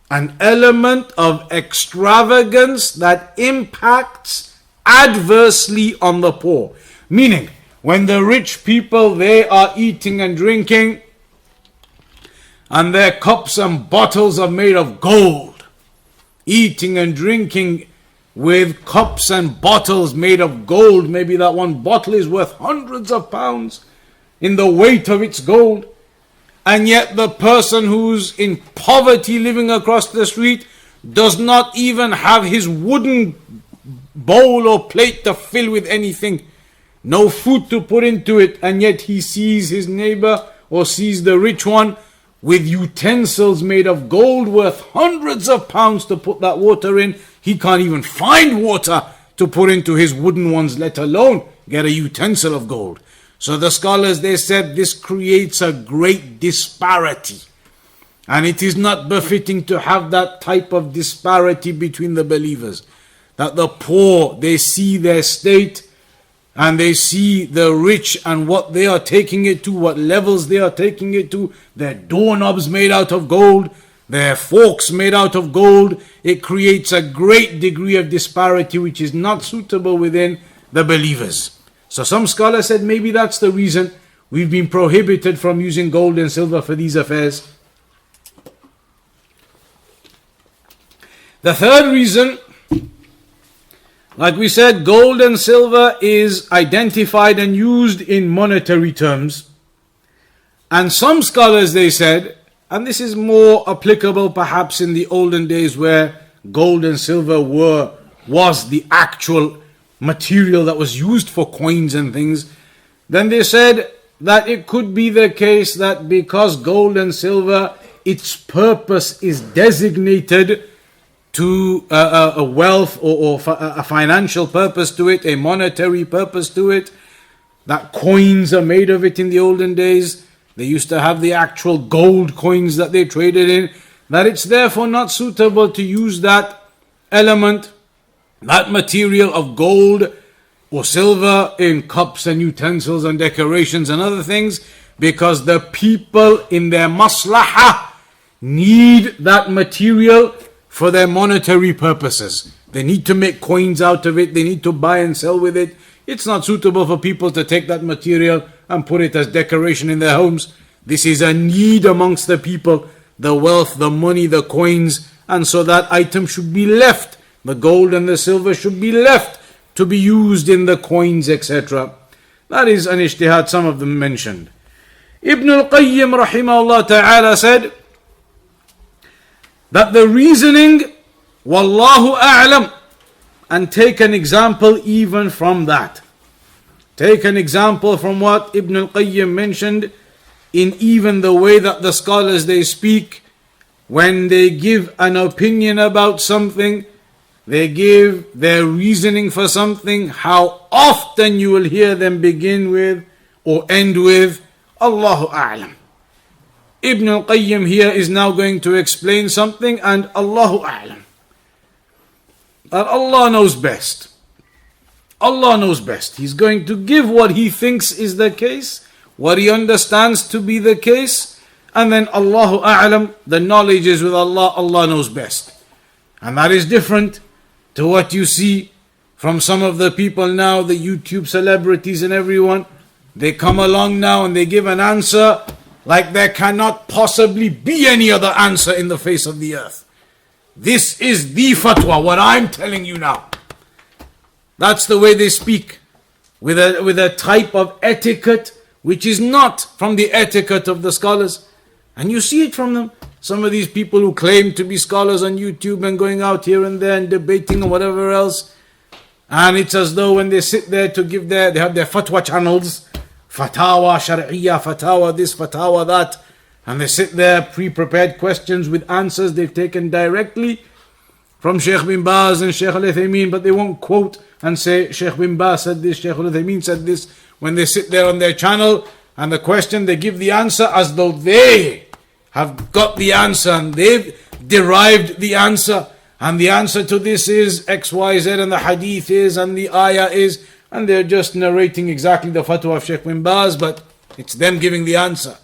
An element of extravagance that impacts adversely on the poor. Meaning, when the rich people, they are eating and drinking, and their cups and bottles are made of gold, eating and drinking with cups and bottles made of gold. Maybe that one bottle is worth hundreds of pounds in the weight of its gold. And yet the person who's in poverty living across the street does not even have his wooden bowl or plate to fill with anything. No food to put into it, and yet he sees his neighbor or sees the rich one with utensils made of gold worth hundreds of pounds to put that water in. He can't even find water to put into his wooden ones, let alone get a utensil of gold. So the scholars, they said this creates a great disparity. And it is not befitting to have that type of disparity between the believers. That the poor, they see their state, and they see the rich and what they are taking it to, what levels they are taking it to, their doorknobs made out of gold, their forks made out of gold. It creates a great degree of disparity which is not suitable within the believers. So some scholars said maybe that's the reason we've been prohibited from using gold and silver for these affairs. The third reason, like we said, gold and silver is identified and used in monetary terms. And some scholars, they said, and this is more applicable perhaps in the olden days where gold and silver was the actual material that was used for coins and things, then they said that it could be the case that because gold and silver, its purpose is designated to a wealth or a financial purpose to it, a monetary purpose to it, that coins are made of it in the olden days. They used to have the actual gold coins that they traded in, that it's therefore not suitable to use that element, that material of gold or silver in cups and utensils and decorations and other things, because the people in their maslahah need that material for their monetary purposes. They need to make coins out of it, they need to buy and sell with it. It's not suitable for people to take that material and put it as decoration in their homes. This is a need amongst the people, the wealth, the money, the coins, and so that item should be left. The gold and the silver should be left to be used in the coins, etc. That is an ijtihad, some of them mentioned. Ibn al-Qayyim rahimahullah ta'ala said that the reasoning, wallahu a'lam, and take an example even from that. Take an example from what Ibn al-Qayyim mentioned in even the way that the scholars they speak when they give an opinion about something. They give their reasoning for something, how often you will hear them begin with or end with Allahu A'lam. Ibn al-Qayyim here is now going to explain something, and Allahu A'lam. That Allah knows best. Allah knows best. He's going to give what he thinks is the case, what he understands to be the case, and then Allahu A'lam, the knowledge is with Allah, Allah knows best. And that is different to what you see from some of the people now, the YouTube celebrities and everyone. They come along now and they give an answer like there cannot possibly be any other answer in the face of the earth. This is the fatwa, what I'm telling you now. That's the way they speak, with a type of etiquette which is not from the etiquette of the scholars. And you see it from them. Some of these people who claim to be scholars on YouTube and going out here and there and debating and whatever else. And it's as though when they sit there to give they have their fatwa channels, fatawa shar'iyya, fatawa this, fatawa that, and they sit there pre-prepared questions with answers they've taken directly from Sheikh bin Baz and Sheikh al-Uthaymeen, but they won't quote and say Sheikh bin Baz said this, Sheikh al-Uthaymeen said this. When they sit there on their channel and the question, they give the answer as though they have got the answer and they've derived the answer, and the answer to this is XYZ and the hadith is and the ayah is, and they're just narrating exactly the fatwa of Sheikh bin Baz, but it's them giving the answer.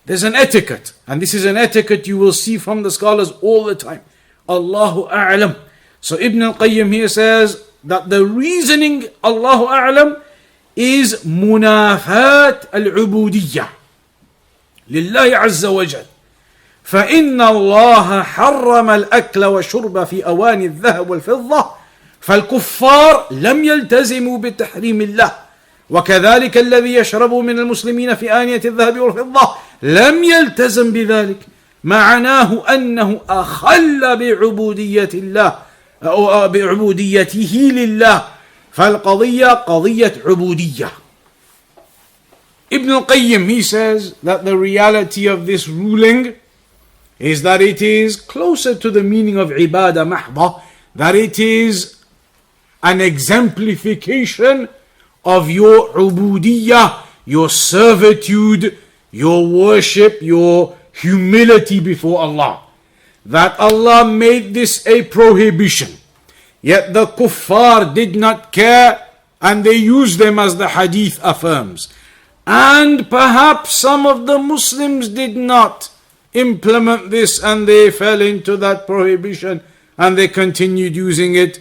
There's an etiquette, and this is an etiquette you will see from the scholars all the time. Allahu A'lam. So Ibn al-Qayyim here says that the reasoning, Allahu A'lam, is munafat al-ubudiyya lillahi azza wa jal. فإن الله حرم الأكل والشرب في أواني الذهب والفضة فالكفار لم يلتزموا بتحريم الله وكذلك الذي يشرب من المسلمين في آنية الذهب والفضة لم يلتزم بذلك معناه أنه أخل بعبودية الله أو بعبوديته لله فالقضية قضية عبودية. Ibn al-Qayyim, he says that the reality of this ruling is that it is closer to the meaning of ibadah mahda, that it is an exemplification of your ubudiyah, your servitude, your worship, your humility before Allah. That Allah made this a prohibition. Yet the kuffar did not care and they used them as the hadith affirms. And perhaps some of the Muslims did not implement this and they fell into that prohibition and they continued using it.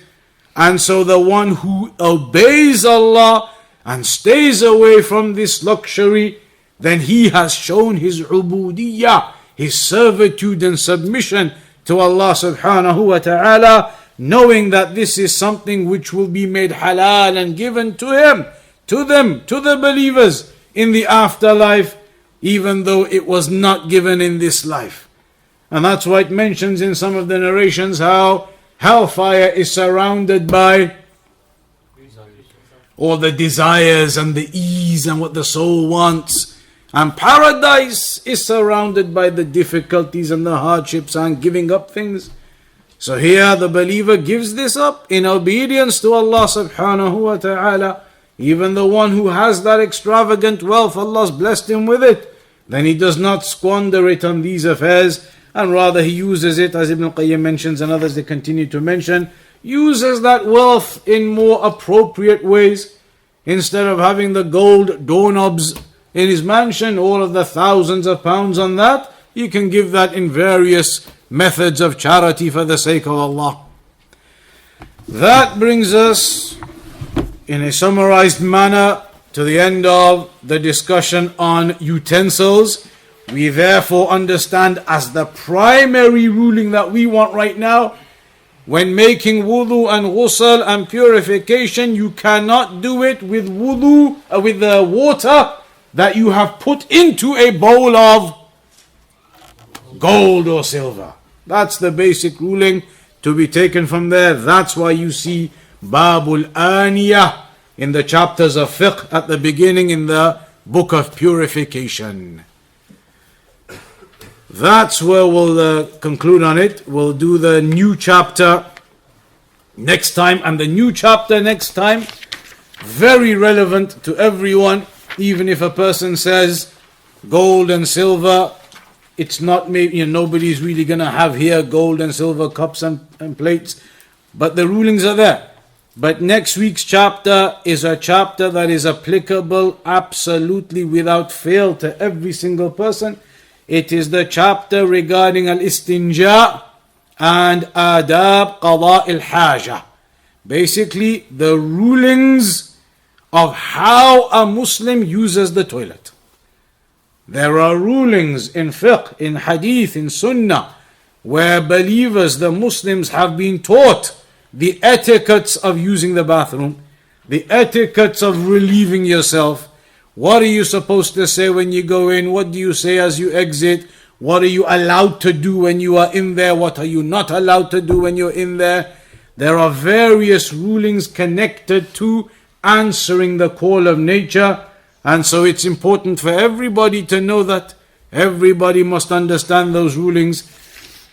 And so the one who obeys Allah and stays away from this luxury, then he has shown his ubudiyah, his servitude and submission to Allah subhanahu wa ta'ala, knowing that this is something which will be made halal and given to him, to them, to the believers in the afterlife, even though it was not given in this life. And that's why it mentions in some of the narrations how hellfire is surrounded by all the desires and the ease and what the soul wants. And paradise is surrounded by the difficulties and the hardships and giving up things. So here the believer gives this up in obedience to Allah subhanahu wa ta'ala. Even the one who has that extravagant wealth, Allah's blessed him with it, then he does not squander it on these affairs, and rather he uses it, as Ibn al-Qayyim mentions and others they continue to mention, uses that wealth in more appropriate ways. Instead of having the gold doorknobs in his mansion, all of the thousands of pounds on that, you can give that in various methods of charity for the sake of Allah. That brings us in a summarized manner to the end of the discussion on utensils. We therefore understand as the primary ruling that we want right now, when making wudu and ghusl and purification, you cannot do it with wudu, with the water that you have put into a bowl of gold or silver. That's the basic ruling to be taken from there. That's why you see Babul Aniyah in the chapters of Fiqh at the beginning in the book of Purification. That's where we'll conclude on it. We'll do the new chapter next time, and the new chapter next time, very relevant to everyone. Even if a person says gold and silver, it's not maybe, nobody's really going to have here gold and silver cups and plates, but the rulings are there. But next week's chapter is a chapter that is applicable absolutely without fail to every single person. It is the chapter regarding al-istinja and adab qada al-haja. Basically, the rulings of how a Muslim uses the toilet. There are rulings in fiqh, in hadith, in sunnah, where believers, the Muslims, have been taught the etiquettes of using the bathroom, the etiquettes of relieving yourself. What are you supposed to say when you go in? What do you say as you exit? What are you allowed to do when you are in there? What are you not allowed to do when you're in there? There are various rulings connected to answering the call of nature. And so it's important for everybody to know that. Everybody must understand those rulings.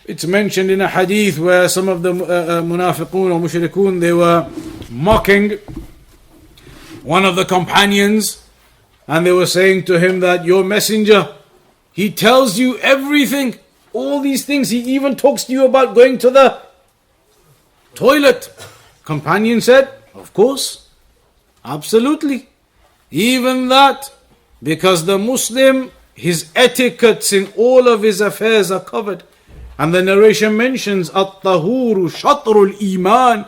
It's mentioned in a hadith where some of the munafiqun or mushrikun, they were mocking one of the companions, and they were saying to him that your messenger, he tells you everything, all these things. He even talks to you about going to the toilet. Companion said, of course, absolutely. Even that, because the Muslim, his etiquettes in all of his affairs are covered. And the narration mentions, At-tahuru shatrul iman.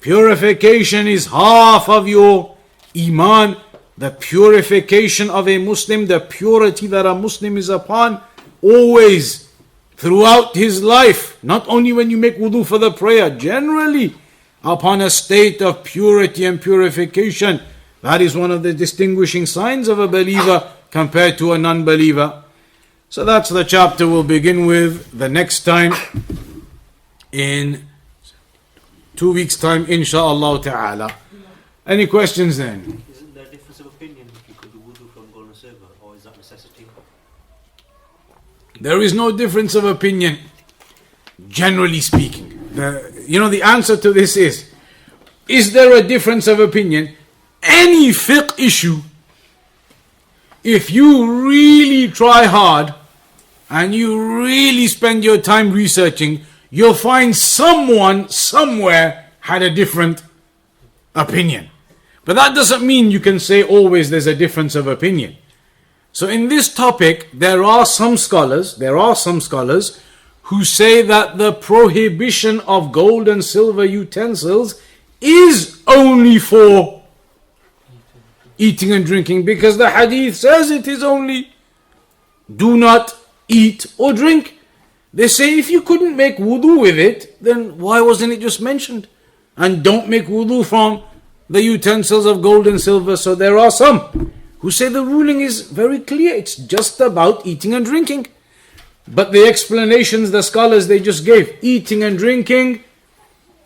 Purification is half of your iman. The purification of a Muslim, the purity that a Muslim is upon, always, throughout his life, not only when you make wudu for the prayer, generally, upon a state of purity and purification. That is one of the distinguishing signs of a believer compared to a non-believer. So that's the chapter we'll begin with the next time, in 2 weeks' time, insha'Allah ta'ala. Any questions then? Isn't there a difference of opinion if you could do wudu from golden silver, or is that necessity? There is no difference of opinion, generally speaking. The answer to this is there a difference of opinion? Any fiqh issue, if you really try hard and you really spend your time researching, you'll find someone somewhere had a different opinion. But that doesn't mean you can say always there's a difference of opinion. So in this topic, there are some scholars who say that the prohibition of gold and silver utensils is only for eating and drinking, because the hadith says it is only do not eat or drink. They say if you couldn't make wudu with it, then why wasn't it just mentioned? And don't make wudu from the utensils of gold and silver. So there are some who say the ruling is very clear. It's just about eating and drinking. But the explanations the scholars they just gave, eating and drinking,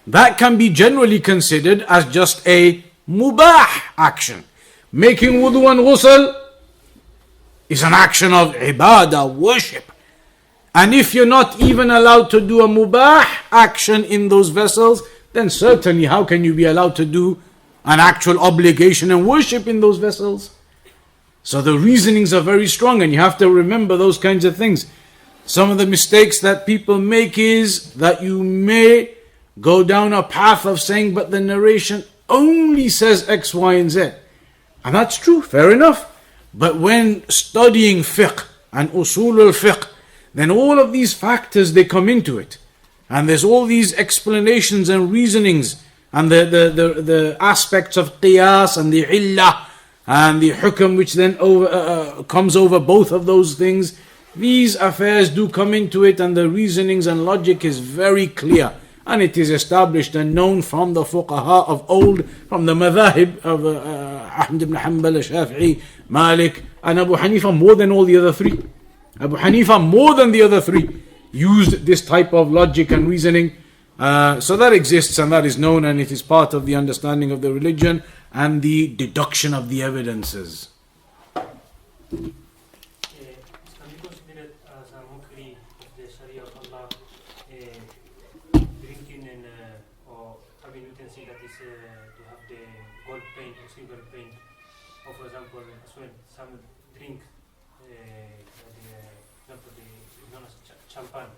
that can be generally considered as just a mubah action. Making wudu and ghusl is an action of ibadah, worship. And if you're not even allowed to do a mubah action in those vessels, then certainly how can you be allowed to do an actual obligation and worship in those vessels? So the reasonings are very strong, and you have to remember those kinds of things. Some of the mistakes that people make is that you may go down a path of saying, but the narration only says X, Y, and Z. And that's true, fair enough. But when studying fiqh and usul al-fiqh, then all of these factors, they come into it. And there's all these explanations and reasonings, and the aspects of qiyas and the illah and the hukm, which then comes over both of those things. These affairs do come into it, and the reasonings and logic is very clear. And it is established and known from the fuqaha of old, from the madhahib of Ahmad ibn Hanbal, Shafi'i, Malik, and Abu Hanifa more than all the other three. Abu Hanifa more than the other three used this type of logic and reasoning. So that exists and that is known, and it is part of the understanding of the religion and the deduction of the evidences. Can be considered as a mockery of the Sharia of Allah, drinking and or having utensil that is to have the gold paint or silver paint, or for example, as well, some drink, known as champagne.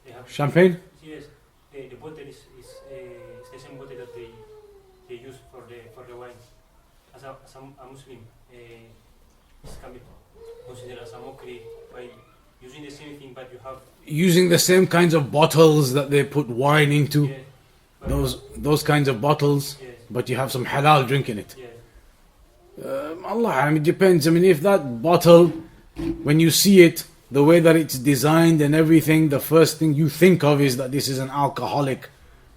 They have Champagne? Yes, the bottle is the same bottle that they use for the wine. As a Muslim, this can be considered as a mockery by using the same thing, but you have using the same kinds of bottles that they put wine into. Yeah, Those kinds of bottles, yes, but you have some halal drink in it. yeah, Allah, it depends. If that bottle, when you see it, the way that it's designed and everything, the first thing you think of is that this is an alcoholic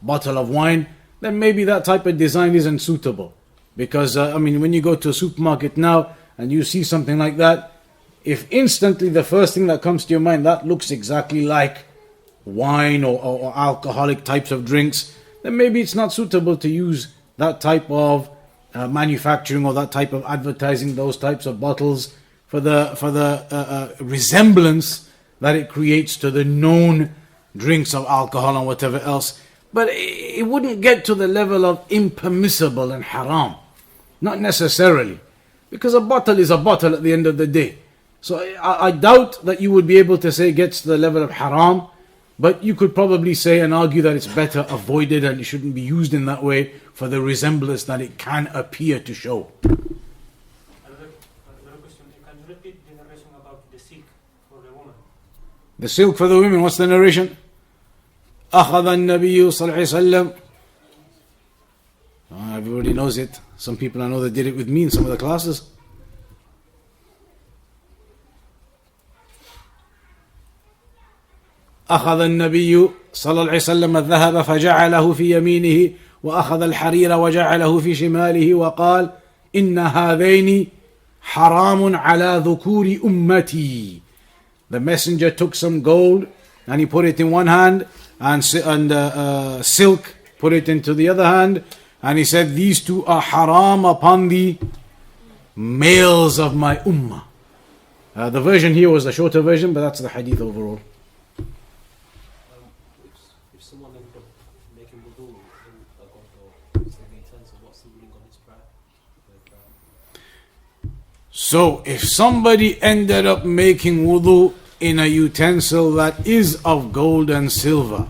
bottle of wine, then maybe that type of design isn't suitable. Because, when you go to a supermarket now and you see something like that, if instantly the first thing that comes to your mind, that looks exactly like wine or alcoholic types of drinks, then maybe it's not suitable to use that type of manufacturing or that type of advertising, those types of bottles, for the resemblance that it creates to the known drinks of alcohol and whatever else. But it wouldn't get to the level of impermissible and haram. Not necessarily. Because a bottle is a bottle at the end of the day. So I doubt that you would be able to say it gets to the level of haram. But you could probably say and argue that it's better avoided and it shouldn't be used in that way for the resemblance that it can appear to show. Repeat the narration about the silk for the woman. The silk for the women, what's the narration? أخذ النبي صلى الله عليه وسلم. Everybody knows it. Some people I know that did it with me in some of the classes. أخذ النبي صلى الله عليه وسلم الذهب فجعله في يمينه وأخذ الحرير وجعله في شماله وقال إن هذين حرام على ذكور أمتي. The messenger took some gold and he put it in one hand and silk, put it into the other hand, and he said these two are haram upon the males of my ummah. The version here was the shorter version, but that's the hadith overall. If someone ended up making wudu in a god or utensil, what's the ruling on his prayer? So if somebody ended up making wudu in a utensil that is of gold and silver,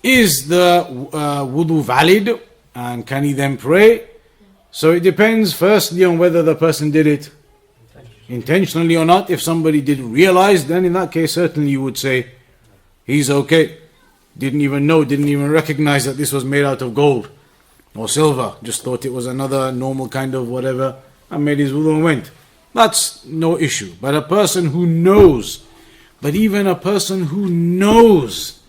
is the wudu valid, and can he then pray? So it depends firstly on whether the person did it intentionally or not. If somebody didn't realize, then in that case certainly you would say he's okay. Didn't even know, didn't even recognize that this was made out of gold or silver, just thought it was another normal kind of whatever and made his wudu and went. That's no issue. But a person who knows, but even a person who knows,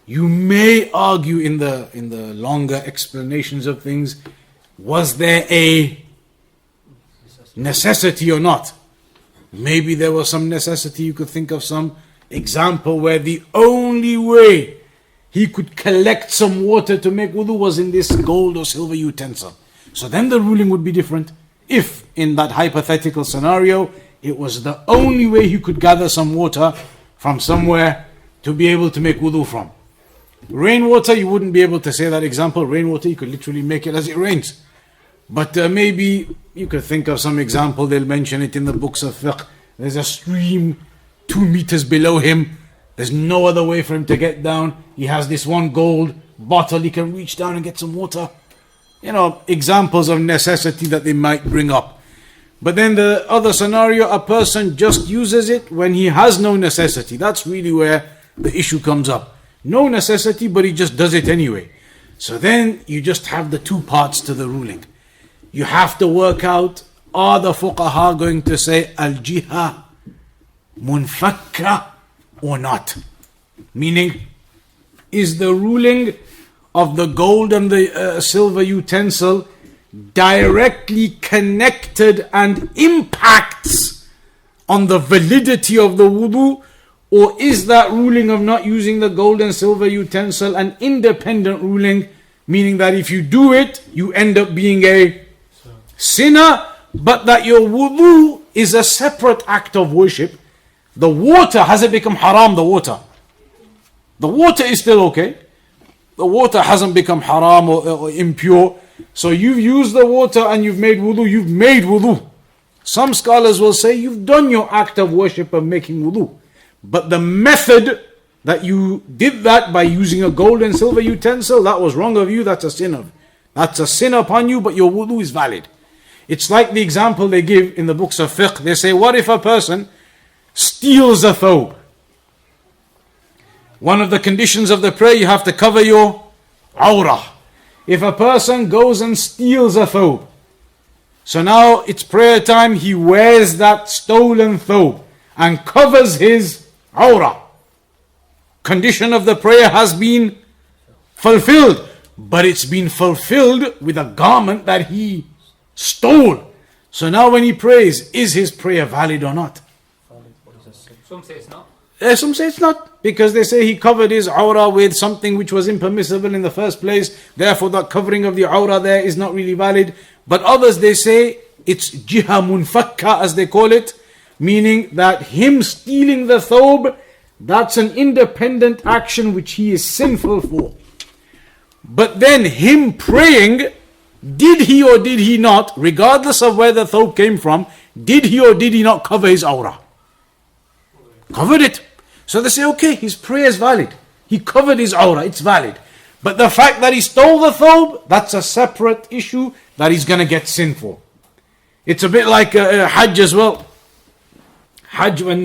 you may argue in the longer explanations of things, was there a necessity or not? Maybe there was some necessity. You could think of some example where the only way he could collect some water to make wudu was in this gold or silver utensil. So then the ruling would be different. If in that hypothetical scenario it was the only way he could gather some water from somewhere to be able to make wudu from. Rainwater, you wouldn't be able to say that example. Rainwater, you could literally make it as it rains. But maybe you could think of some example. They'll mention it in the books of fiqh. There's a stream 2 meters below him. There's no other way for him to get down. He has this one gold bottle. He can reach down and get some water. Examples of necessity that they might bring up. But then the other scenario, a person just uses it when he has no necessity. That's really where the issue comes up. No necessity, but he just does it anyway. So then you just have the two parts to the ruling. You have to work out, are the fuqaha going to say al-jiha munfakka or not? Meaning, is the ruling of the gold and the silver utensil directly connected and impacts on the validity of the wudu, or is that ruling of not using the gold and silver utensil an independent ruling, meaning that if you do it, you end up being a sinner, but that your wudu is a separate act of worship? The water, has it become haram, the water? The water is still okay. The water hasn't become haram or impure. So you've used the water and you've made wudu. You've made wudu. Some scholars will say you've done your act of worship of making wudu. But the method that you did that by using a gold and silver utensil, that was wrong of you. That's a sin That's a sin upon you, but your wudu is valid. It's like the example they give in the books of fiqh. They say, what if a person steals a thobe? One of the conditions of the prayer, you have to cover your awrah. If a person goes and steals a thobe, so now it's prayer time, he wears that stolen thobe. and covers his awrah, condition of the prayer has been fulfilled. But it's been fulfilled with a garment that he stole. So now when he prays, is his prayer valid or not? Some say it's not. Some say it's not, because they say he covered his awrah with something which was impermissible in the first place. Therefore that covering of the awrah there is not really valid. But others, they say it's jiha munfakka, as they call it, meaning that him stealing the thobe, that's an independent action which he is sinful for. But then him praying, did he or did he not, regardless of where the thobe came from, did he or did he not cover his awrah? Covered it. So they say, okay, his prayer is valid. He covered his awrah, it's valid. But the fact that he stole the thobe, that's a separate issue that he's going to get sin for. It's a bit like Hajj as well. Hajj, when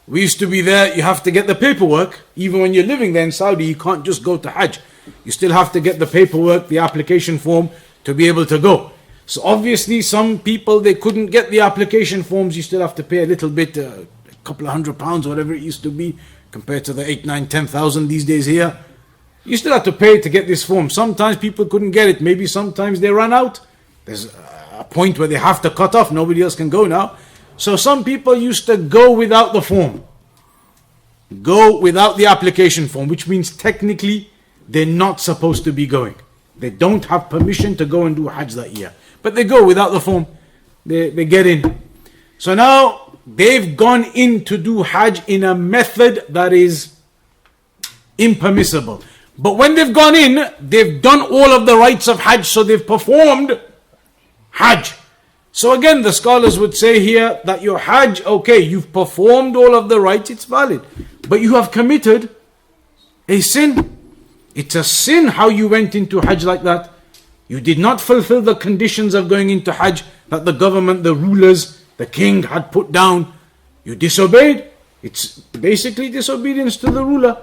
we used to be there, you have to get the paperwork. Even when you're living there in Saudi, you can't just go to Hajj. You still have to get the paperwork, the application form to be able to go. So obviously some people, they couldn't get the application forms. You still have to pay a little bit, a couple of £100, whatever it used to be, compared to the 8, 9, 10,000 these days here. You still have to pay to get this form. Sometimes people couldn't get it. Maybe sometimes they run out. There's a point where they have to cut off. Nobody else can go now. So some people used to go without the form. Go without the application form, which means technically they're not supposed to be going. They don't have permission to go and do Hajj that year. But they go without the form. They get in. So now they've gone in to do Hajj in a method that is impermissible. But when they've gone in, they've done all of the rites of Hajj, so they've performed Hajj. So again, the scholars would say here that your Hajj, okay, you've performed all of the rites, it's valid. But you have committed a sin. It's a sin how you went into Hajj like that. You did not fulfill the conditions of going into Hajj that the government, the rulers, the king had put down. You disobeyed. It's basically disobedience to the ruler.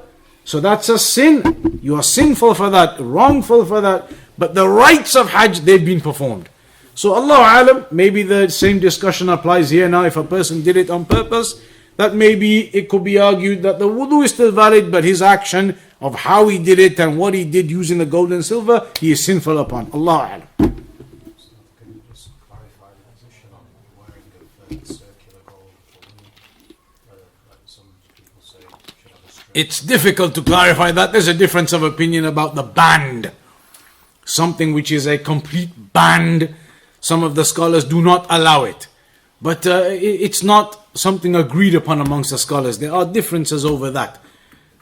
So that's a sin. You are sinful for that, wrongful for that. But the rites of Hajj, they've been performed. So Allah Alam, maybe the same discussion applies here now. If a person did it on purpose, that maybe it could be argued that the wudu is still valid, but his action of how he did it and what he did using the gold and silver, he is sinful upon. Allah Alam. Can you just clarify the position on wearing of circular gold for women? Like some people say should have a straight. It's difficult to clarify that. There's a difference of opinion about the band. Something which is a complete band. Some of the scholars do not allow it. But it's not something agreed upon amongst the scholars. There are differences over that.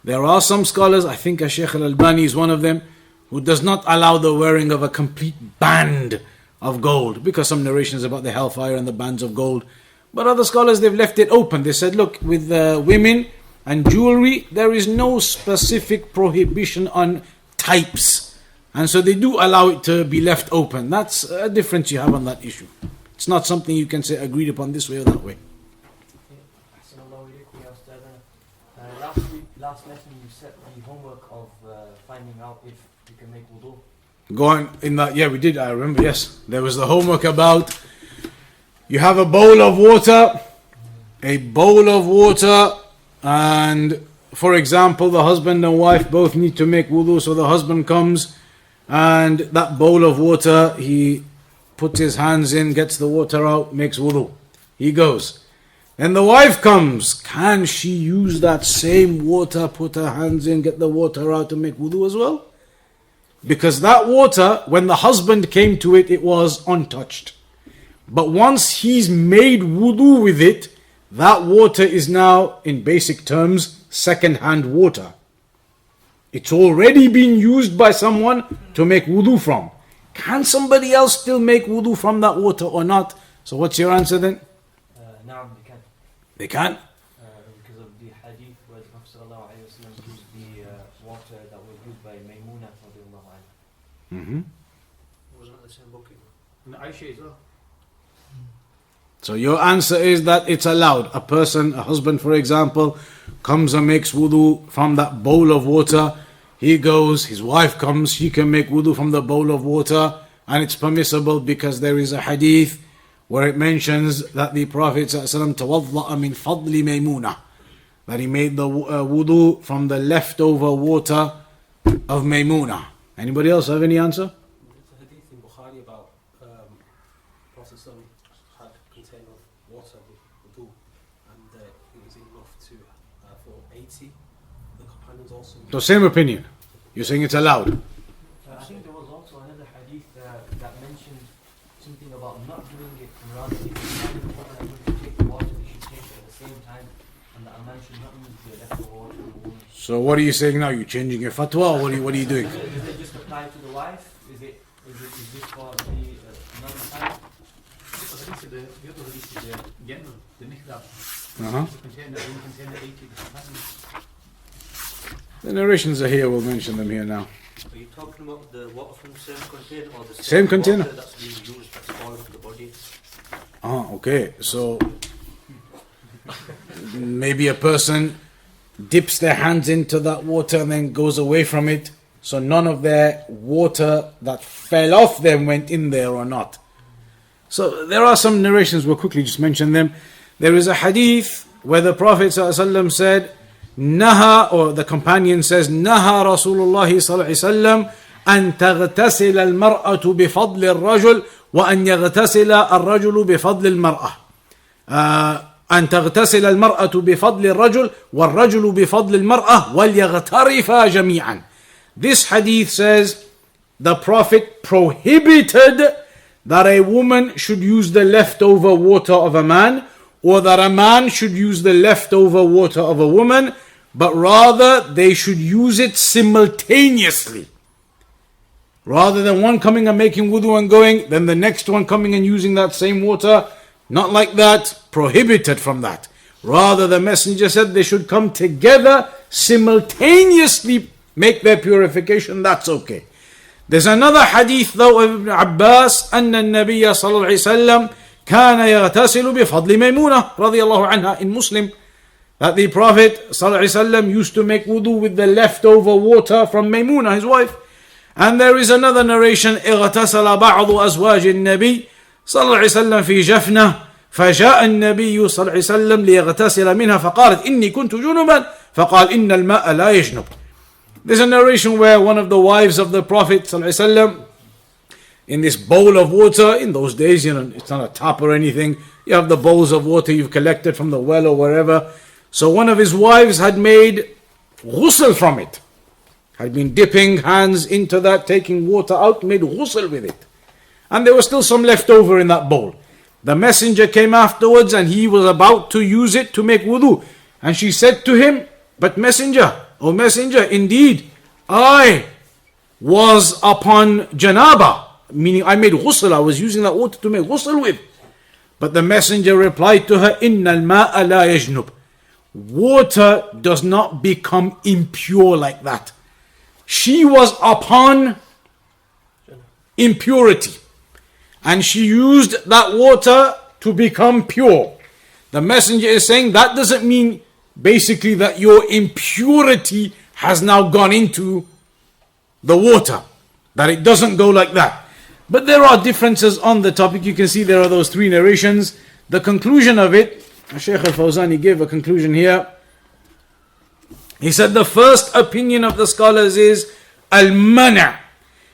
There are some scholars, I think Shaykh al-Albani is one of them, who does not allow the wearing of a complete band of gold, because some narrations about the hellfire and the bands of gold. But other scholars, they've left it open. They said, look, with women and jewelry, there is no specific prohibition on types. And so they do allow it to be left open. That's a difference you have on that issue. It's not something you can say agreed upon this way or that way. Last lesson you set the homework of finding out if you can make wudu. Go on in that, yeah, we did, I remember, yes. There was the homework about you have a bowl of water, and for example, the husband and wife both need to make wudu, so the husband comes and that bowl of water, he puts his hands in, gets the water out, makes wudu. He goes. Then the wife comes. Can she use that same water, put her hands in, get the water out and make wudu as well? Because that water, when the husband came to it, it was untouched. But once he's made wudu with it, that water is now, in basic terms, second-hand water. It's already been used by someone to make wudu from. Can somebody else still make wudu from that water or not? So what's your answer then? Naam, they can. They can? Because of the hadith where the Prophet ﷺ used the water that was used by Maymuna radiallahu anha. Mm-hmm. Wasn't it the same bucket? And Aisha as well. So your answer is that it's allowed. A person, a husband for example, comes and makes wudu from that bowl of water. He goes, his wife comes, she can make wudu from the bowl of water, and it's permissible because there is a hadith where it mentions that the Prophet ﷺ tawadda'a min fadli Maymuna, that he made the wudu from the leftover water of Maymuna. Anybody else have any answer? There's a hadith in Bukhari about Prophet had a container of water with wudu, and it was enough to for 80. The companions also. The same opinion. You're saying it's allowed. I think there was also another hadith that mentioned something about not doing it around if the woman to take the water, they should take it at the same time, and that a man should not use the leftover water of the woman. So what are you saying now? You're changing your fatwa, or what are you doing? Does it just apply to the wife? Is this for the non-Muslim? The other hadith is general, the mihrab. Uh-huh. Container 80. The narrations are here, we'll mention them here now. Are you talking about the water from the same container or the Same container? water that's being used that's oil for the body? Ah, okay. So maybe a person dips their hands into that water and then goes away from it. So none of their water that fell off them went in there or not. So there are some narrations, we'll quickly just mention them. There is a hadith where the Prophet ﷺ said, Naha, or the companion says, Naha Rasulullah ﷺ أن تغتسل المرأة بفضل الرجل وأن يغتسل الرجل بفضل المرأة. أن تغتسل المرأة بفضل الرجل والرجل بفضل المرأة وليغترفا جميعا. This hadith says the Prophet prohibited that a woman should use the leftover water of a man, or that a man should use the leftover water of a woman, but rather they should use it simultaneously. Rather than one coming and making wudu and going, then the next one coming and using that same water. Not like that, prohibited from that. Rather, the Messenger said they should come together, simultaneously make their purification, that's okay. There's another hadith though of Ibn Abbas, أن النبي صلى الله عليه وسلم كان يغتسل بفضل ميمونة رضي الله عنها, in Muslim, that the Prophet صلى الله عليه وسلم used to make wudu with the leftover water from Maymuna, his wife. And there is another narration, اغتسل بعض أزواج النبي صلى الله عليه وسلم في جفنة فجاء النبي صلى الله عليه وسلم ليغتسل منها فقالت إني كنت جنبا فقال إن الماء لا يجنب. There's a narration where one of the wives of the Prophet صلى الله عليه وسلم, in this bowl of water, in those days, it's not a tap or anything, you have the bowls of water you've collected from the well or wherever. So one of his wives had made ghusl from it, had been dipping hands into that, taking water out, made ghusl with it. And there was still some left over in that bowl. The Messenger came afterwards and he was about to use it to make wudu. And she said to him, but Messenger, O Messenger, indeed, I was upon janaba, meaning I made ghusl, I was using that water to make ghusl with. But the Messenger replied to her, Inna al-ma'a la yajnub. Water does not become impure like that. She was upon impurity, and she used that water to become pure. The Messenger is saying that doesn't mean basically that your impurity has now gone into the water, that it doesn't go like that. But there are differences on the topic. You can see there are those three narrations. The conclusion of it, Shaykh al-Fawzani gave a conclusion here. He said the first opinion of the scholars is al-mana'.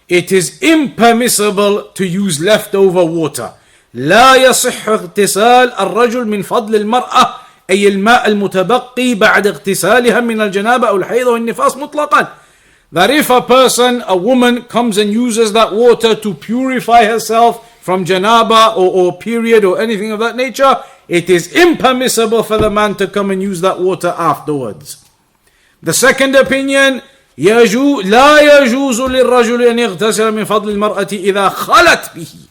It is impermissible to use leftover water. لا يصح اغتسال الرجل من فضل المرأة أي الماء المتبقي بعد اغتسالها من الجنابة أو الحيض والنفاس مطلقا. That if a person, a woman, comes and uses that water to purify herself from janaba or period or anything of that nature, it is impermissible for the man to come and use that water afterwards. The second opinion, لا يجوز للرجل أن يغتسل من فضل المرأة إذا خلت به.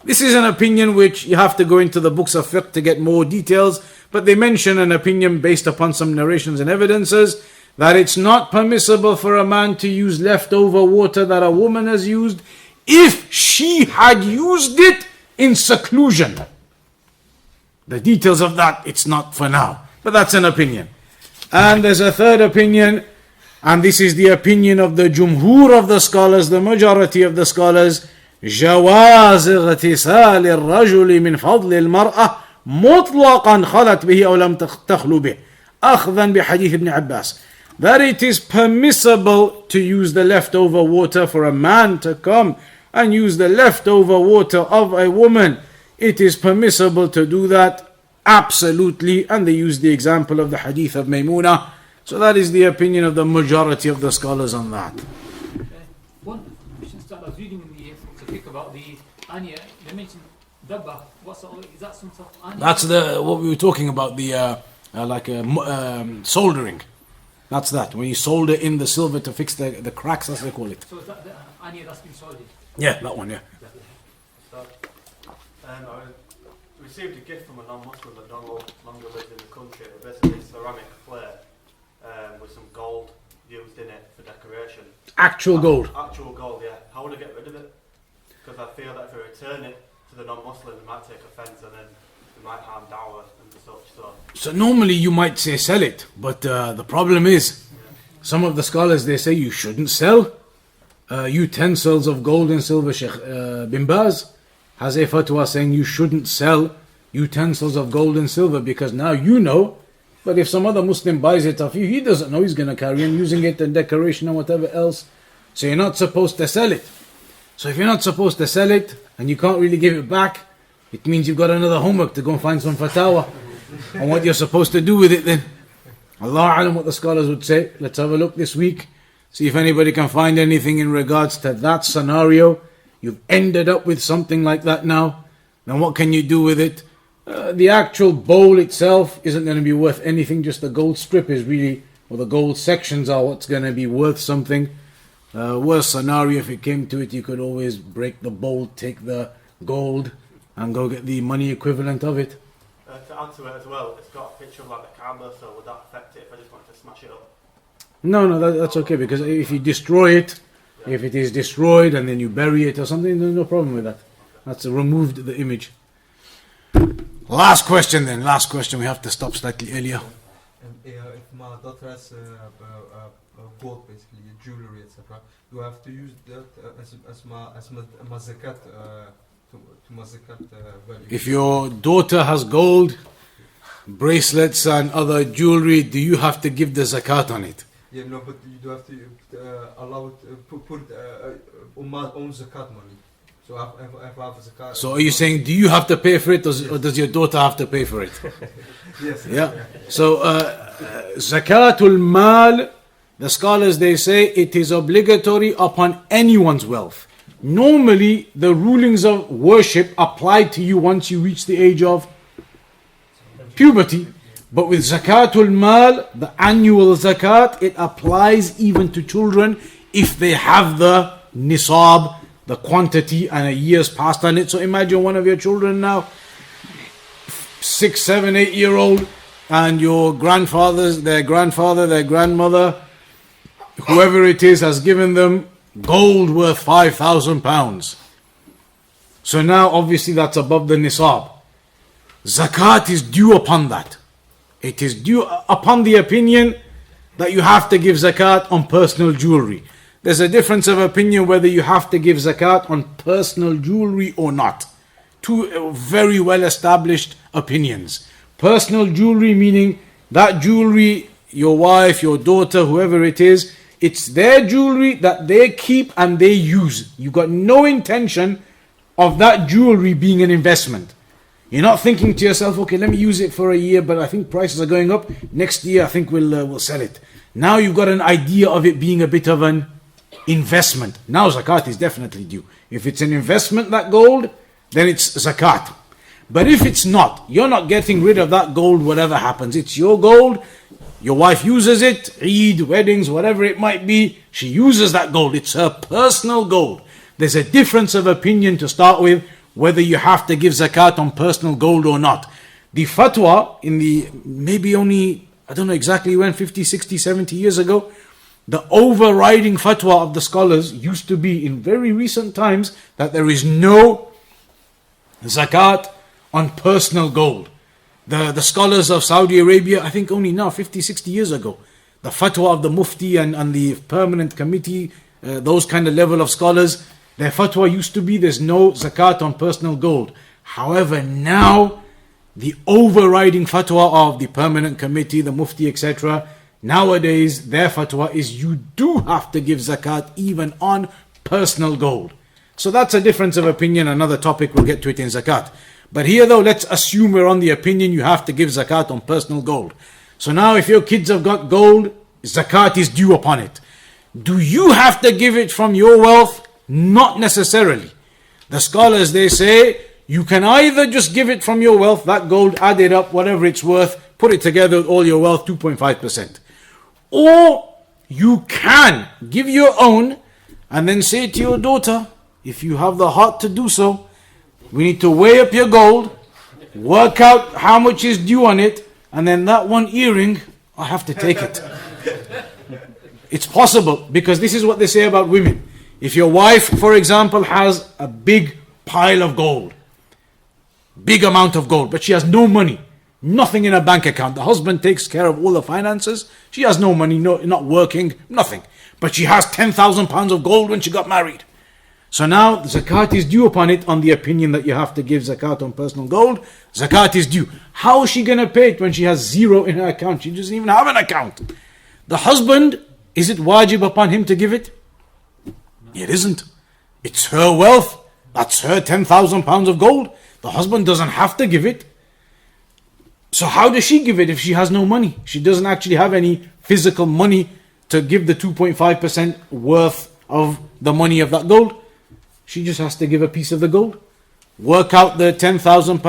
This is an opinion which you have to go into the books of fiqh to get more details, but they mention an opinion based upon some narrations and evidences that it's not permissible for a man to use leftover water that a woman has used if she had used it in seclusion. The details of that, it's not for now, but that's an opinion. And there's a third opinion, and this is the opinion of the jumhur of the scholars, the majority of the scholars, جواز اغتسال الرجل من فضل المرأة مطلقا خلت به أو لم تخلو به أخذا بحديث ابن عباس, that it is permissible to use the leftover water for a man to come and use the leftover water of a woman. It is permissible to do that, absolutely, and they use the example of the hadith of Maymuna. So that is the opinion of the majority of the scholars on that. One question I was reading in the Fiqh about the anya, they mentioned dabba. Is that some sort of anya? That's what we were talking about, the soldering. That's that. When you solder in the silver to fix the cracks, as they call it. So is that the anya that's been soldered? Yeah, that one, yeah. I received a gift from a non-Muslim that no longer lives in the country. Basically, a ceramic plate with some gold used in it for decoration. Actual gold. Actual gold, yeah. How would I get rid of it? Because I feel that if I return it to the non-Muslim, they might take offence and then they might harm dawah and such. So normally you might say sell it, but the problem is, some of the scholars, they say you shouldn't sell utensils of gold and silver. Sheikh bin Baz has a fatwa saying you shouldn't sell utensils of gold and silver, because now you know, but if some other Muslim buys it off you, he doesn't know, he's going to carry on using it in decoration and whatever else. So you're not supposed to sell it. So if you're not supposed to sell it and you can't really give it back, it means you've got another homework to go and find some fatwa on what you're supposed to do with it then. Allah alam what the scholars would say. Let's have a look this week, see if anybody can find anything in regards to that scenario. You've ended up with something like that now. Then what can you do with it? The actual bowl itself isn't going to be worth anything. Just the gold strip is really, or the gold sections are what's going to be worth something. Worst scenario, if it came to it, you could always break the bowl, take the gold, and go get the money equivalent of it. To add to it as well, it's got a picture of like the Kaaba, so would that affect it if I just wanted to smash it up? No, that's okay, because if you destroy it, if it is destroyed and then you bury it or something, there's no problem with that. That's removed the image. Last question, we have to stop slightly earlier. If my daughter has gold, basically jewelry, etc., you have to use that as my zakat to my zakat value. If your daughter has gold, bracelets and other jewelry, do you have to give the zakat on it? Yeah, no, but you do have to allow it, put on my own zakat money. So if I have a zakat. So are you saying, do you have to pay for it, or does your daughter have to pay for it? Yes. Yeah. So zakatul mal, the scholars, they say it is obligatory upon anyone's wealth. Normally, the rulings of worship apply to you once you reach the age of puberty. But with zakatul mal, the annual zakat, it applies even to children if they have the nisab, the quantity, and a year's passed on it. So imagine one of your children now, 6, 7, 8-year-old, and your their grandfather, their grandmother, whoever it is, has given them gold worth £5,000. So now obviously that's above the nisab. Zakat is due upon that. It is due upon the opinion that you have to give zakat on personal jewelry. There's a difference of opinion whether you have to give zakat on personal jewelry or not. Two very well established opinions. Personal jewelry meaning that jewelry, your wife, your daughter, whoever it is, it's their jewelry that they keep and they use. You've got no intention of that jewelry being an investment. You're not thinking to yourself, okay, let me use it for a year, but I think prices are going up. Next year, I think we'll sell it. Now you've got an idea of it being a bit of an investment. Now zakat is definitely due. If it's an investment, that gold, then it's zakat. But if it's not, you're not getting rid of that gold, whatever happens. It's your gold. Your wife uses it, Eid, weddings, whatever it might be. She uses that gold. It's her personal gold. There's a difference of opinion to start with, whether you have to give zakat on personal gold or not. The fatwa in the, maybe only, I don't know exactly when, 50, 60, 70 years ago, the overriding fatwa of the scholars used to be in very recent times that there is no zakat on personal gold. The scholars of Saudi Arabia, I think only now, 50, 60 years ago, the fatwa of the mufti and the permanent committee, those kind of level of scholars, Their fatwa used to be there's no zakat on personal gold. However, now the overriding fatwa of the permanent committee, the mufti, etc., nowadays their fatwa is you do have to give zakat even on personal gold. So that's a difference of opinion, another topic, we'll get to it in zakat. But here though, let's assume we're on the opinion you have to give zakat on personal gold. So now if your kids have got gold, zakat is due upon it. Do you have to give it from your wealth? Not necessarily. The scholars, they say, you can either just give it from your wealth, that gold, add it up, whatever it's worth, put it together with all your wealth, 2.5%. Or you can give your own and then say to your daughter, if you have the heart to do so, we need to weigh up your gold, work out how much is due on it, and then that one earring, I have to take it. It's possible, because this is what they say about women. If your wife, for example, has a big pile of gold, big amount of gold, but she has no money, nothing in her bank account. The husband takes care of all the finances. She has no money, not working, nothing. But she has 10,000 pounds of gold when she got married. So now the zakat is due upon it on the opinion that you have to give zakat on personal gold. Zakat is due. How is she going to pay it when she has zero in her account? She doesn't even have an account. The husband, is it wajib upon him to give it? It isn't. It's her wealth. That's her 10,000 pounds of gold. The husband doesn't have to give it. So how does she give it if she has no money? She doesn't actually have any physical money to give the 2.5% worth of the money of that gold. She just has to give a piece of the gold. Work out the 10,000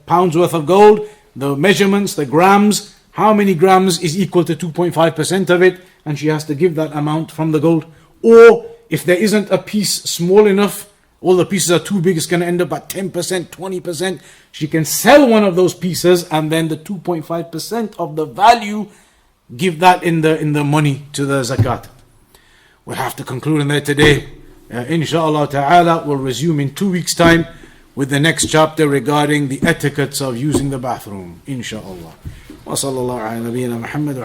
pounds worth of gold, the measurements, the grams, how many grams is equal to 2.5% of it, and she has to give that amount from the gold. Or if there isn't a piece small enough, all the pieces are too big, it's going to end up at 10%, 20%. She can sell one of those pieces and then the 2.5% of the value, give that in the money to the zakat. We'll have to conclude in there today. Inshallah ta'ala, we'll resume in 2 weeks' time with the next chapter regarding the etiquettes of using the bathroom. Inshallah. Wa sallallahu ala nabiyyina Muhammad.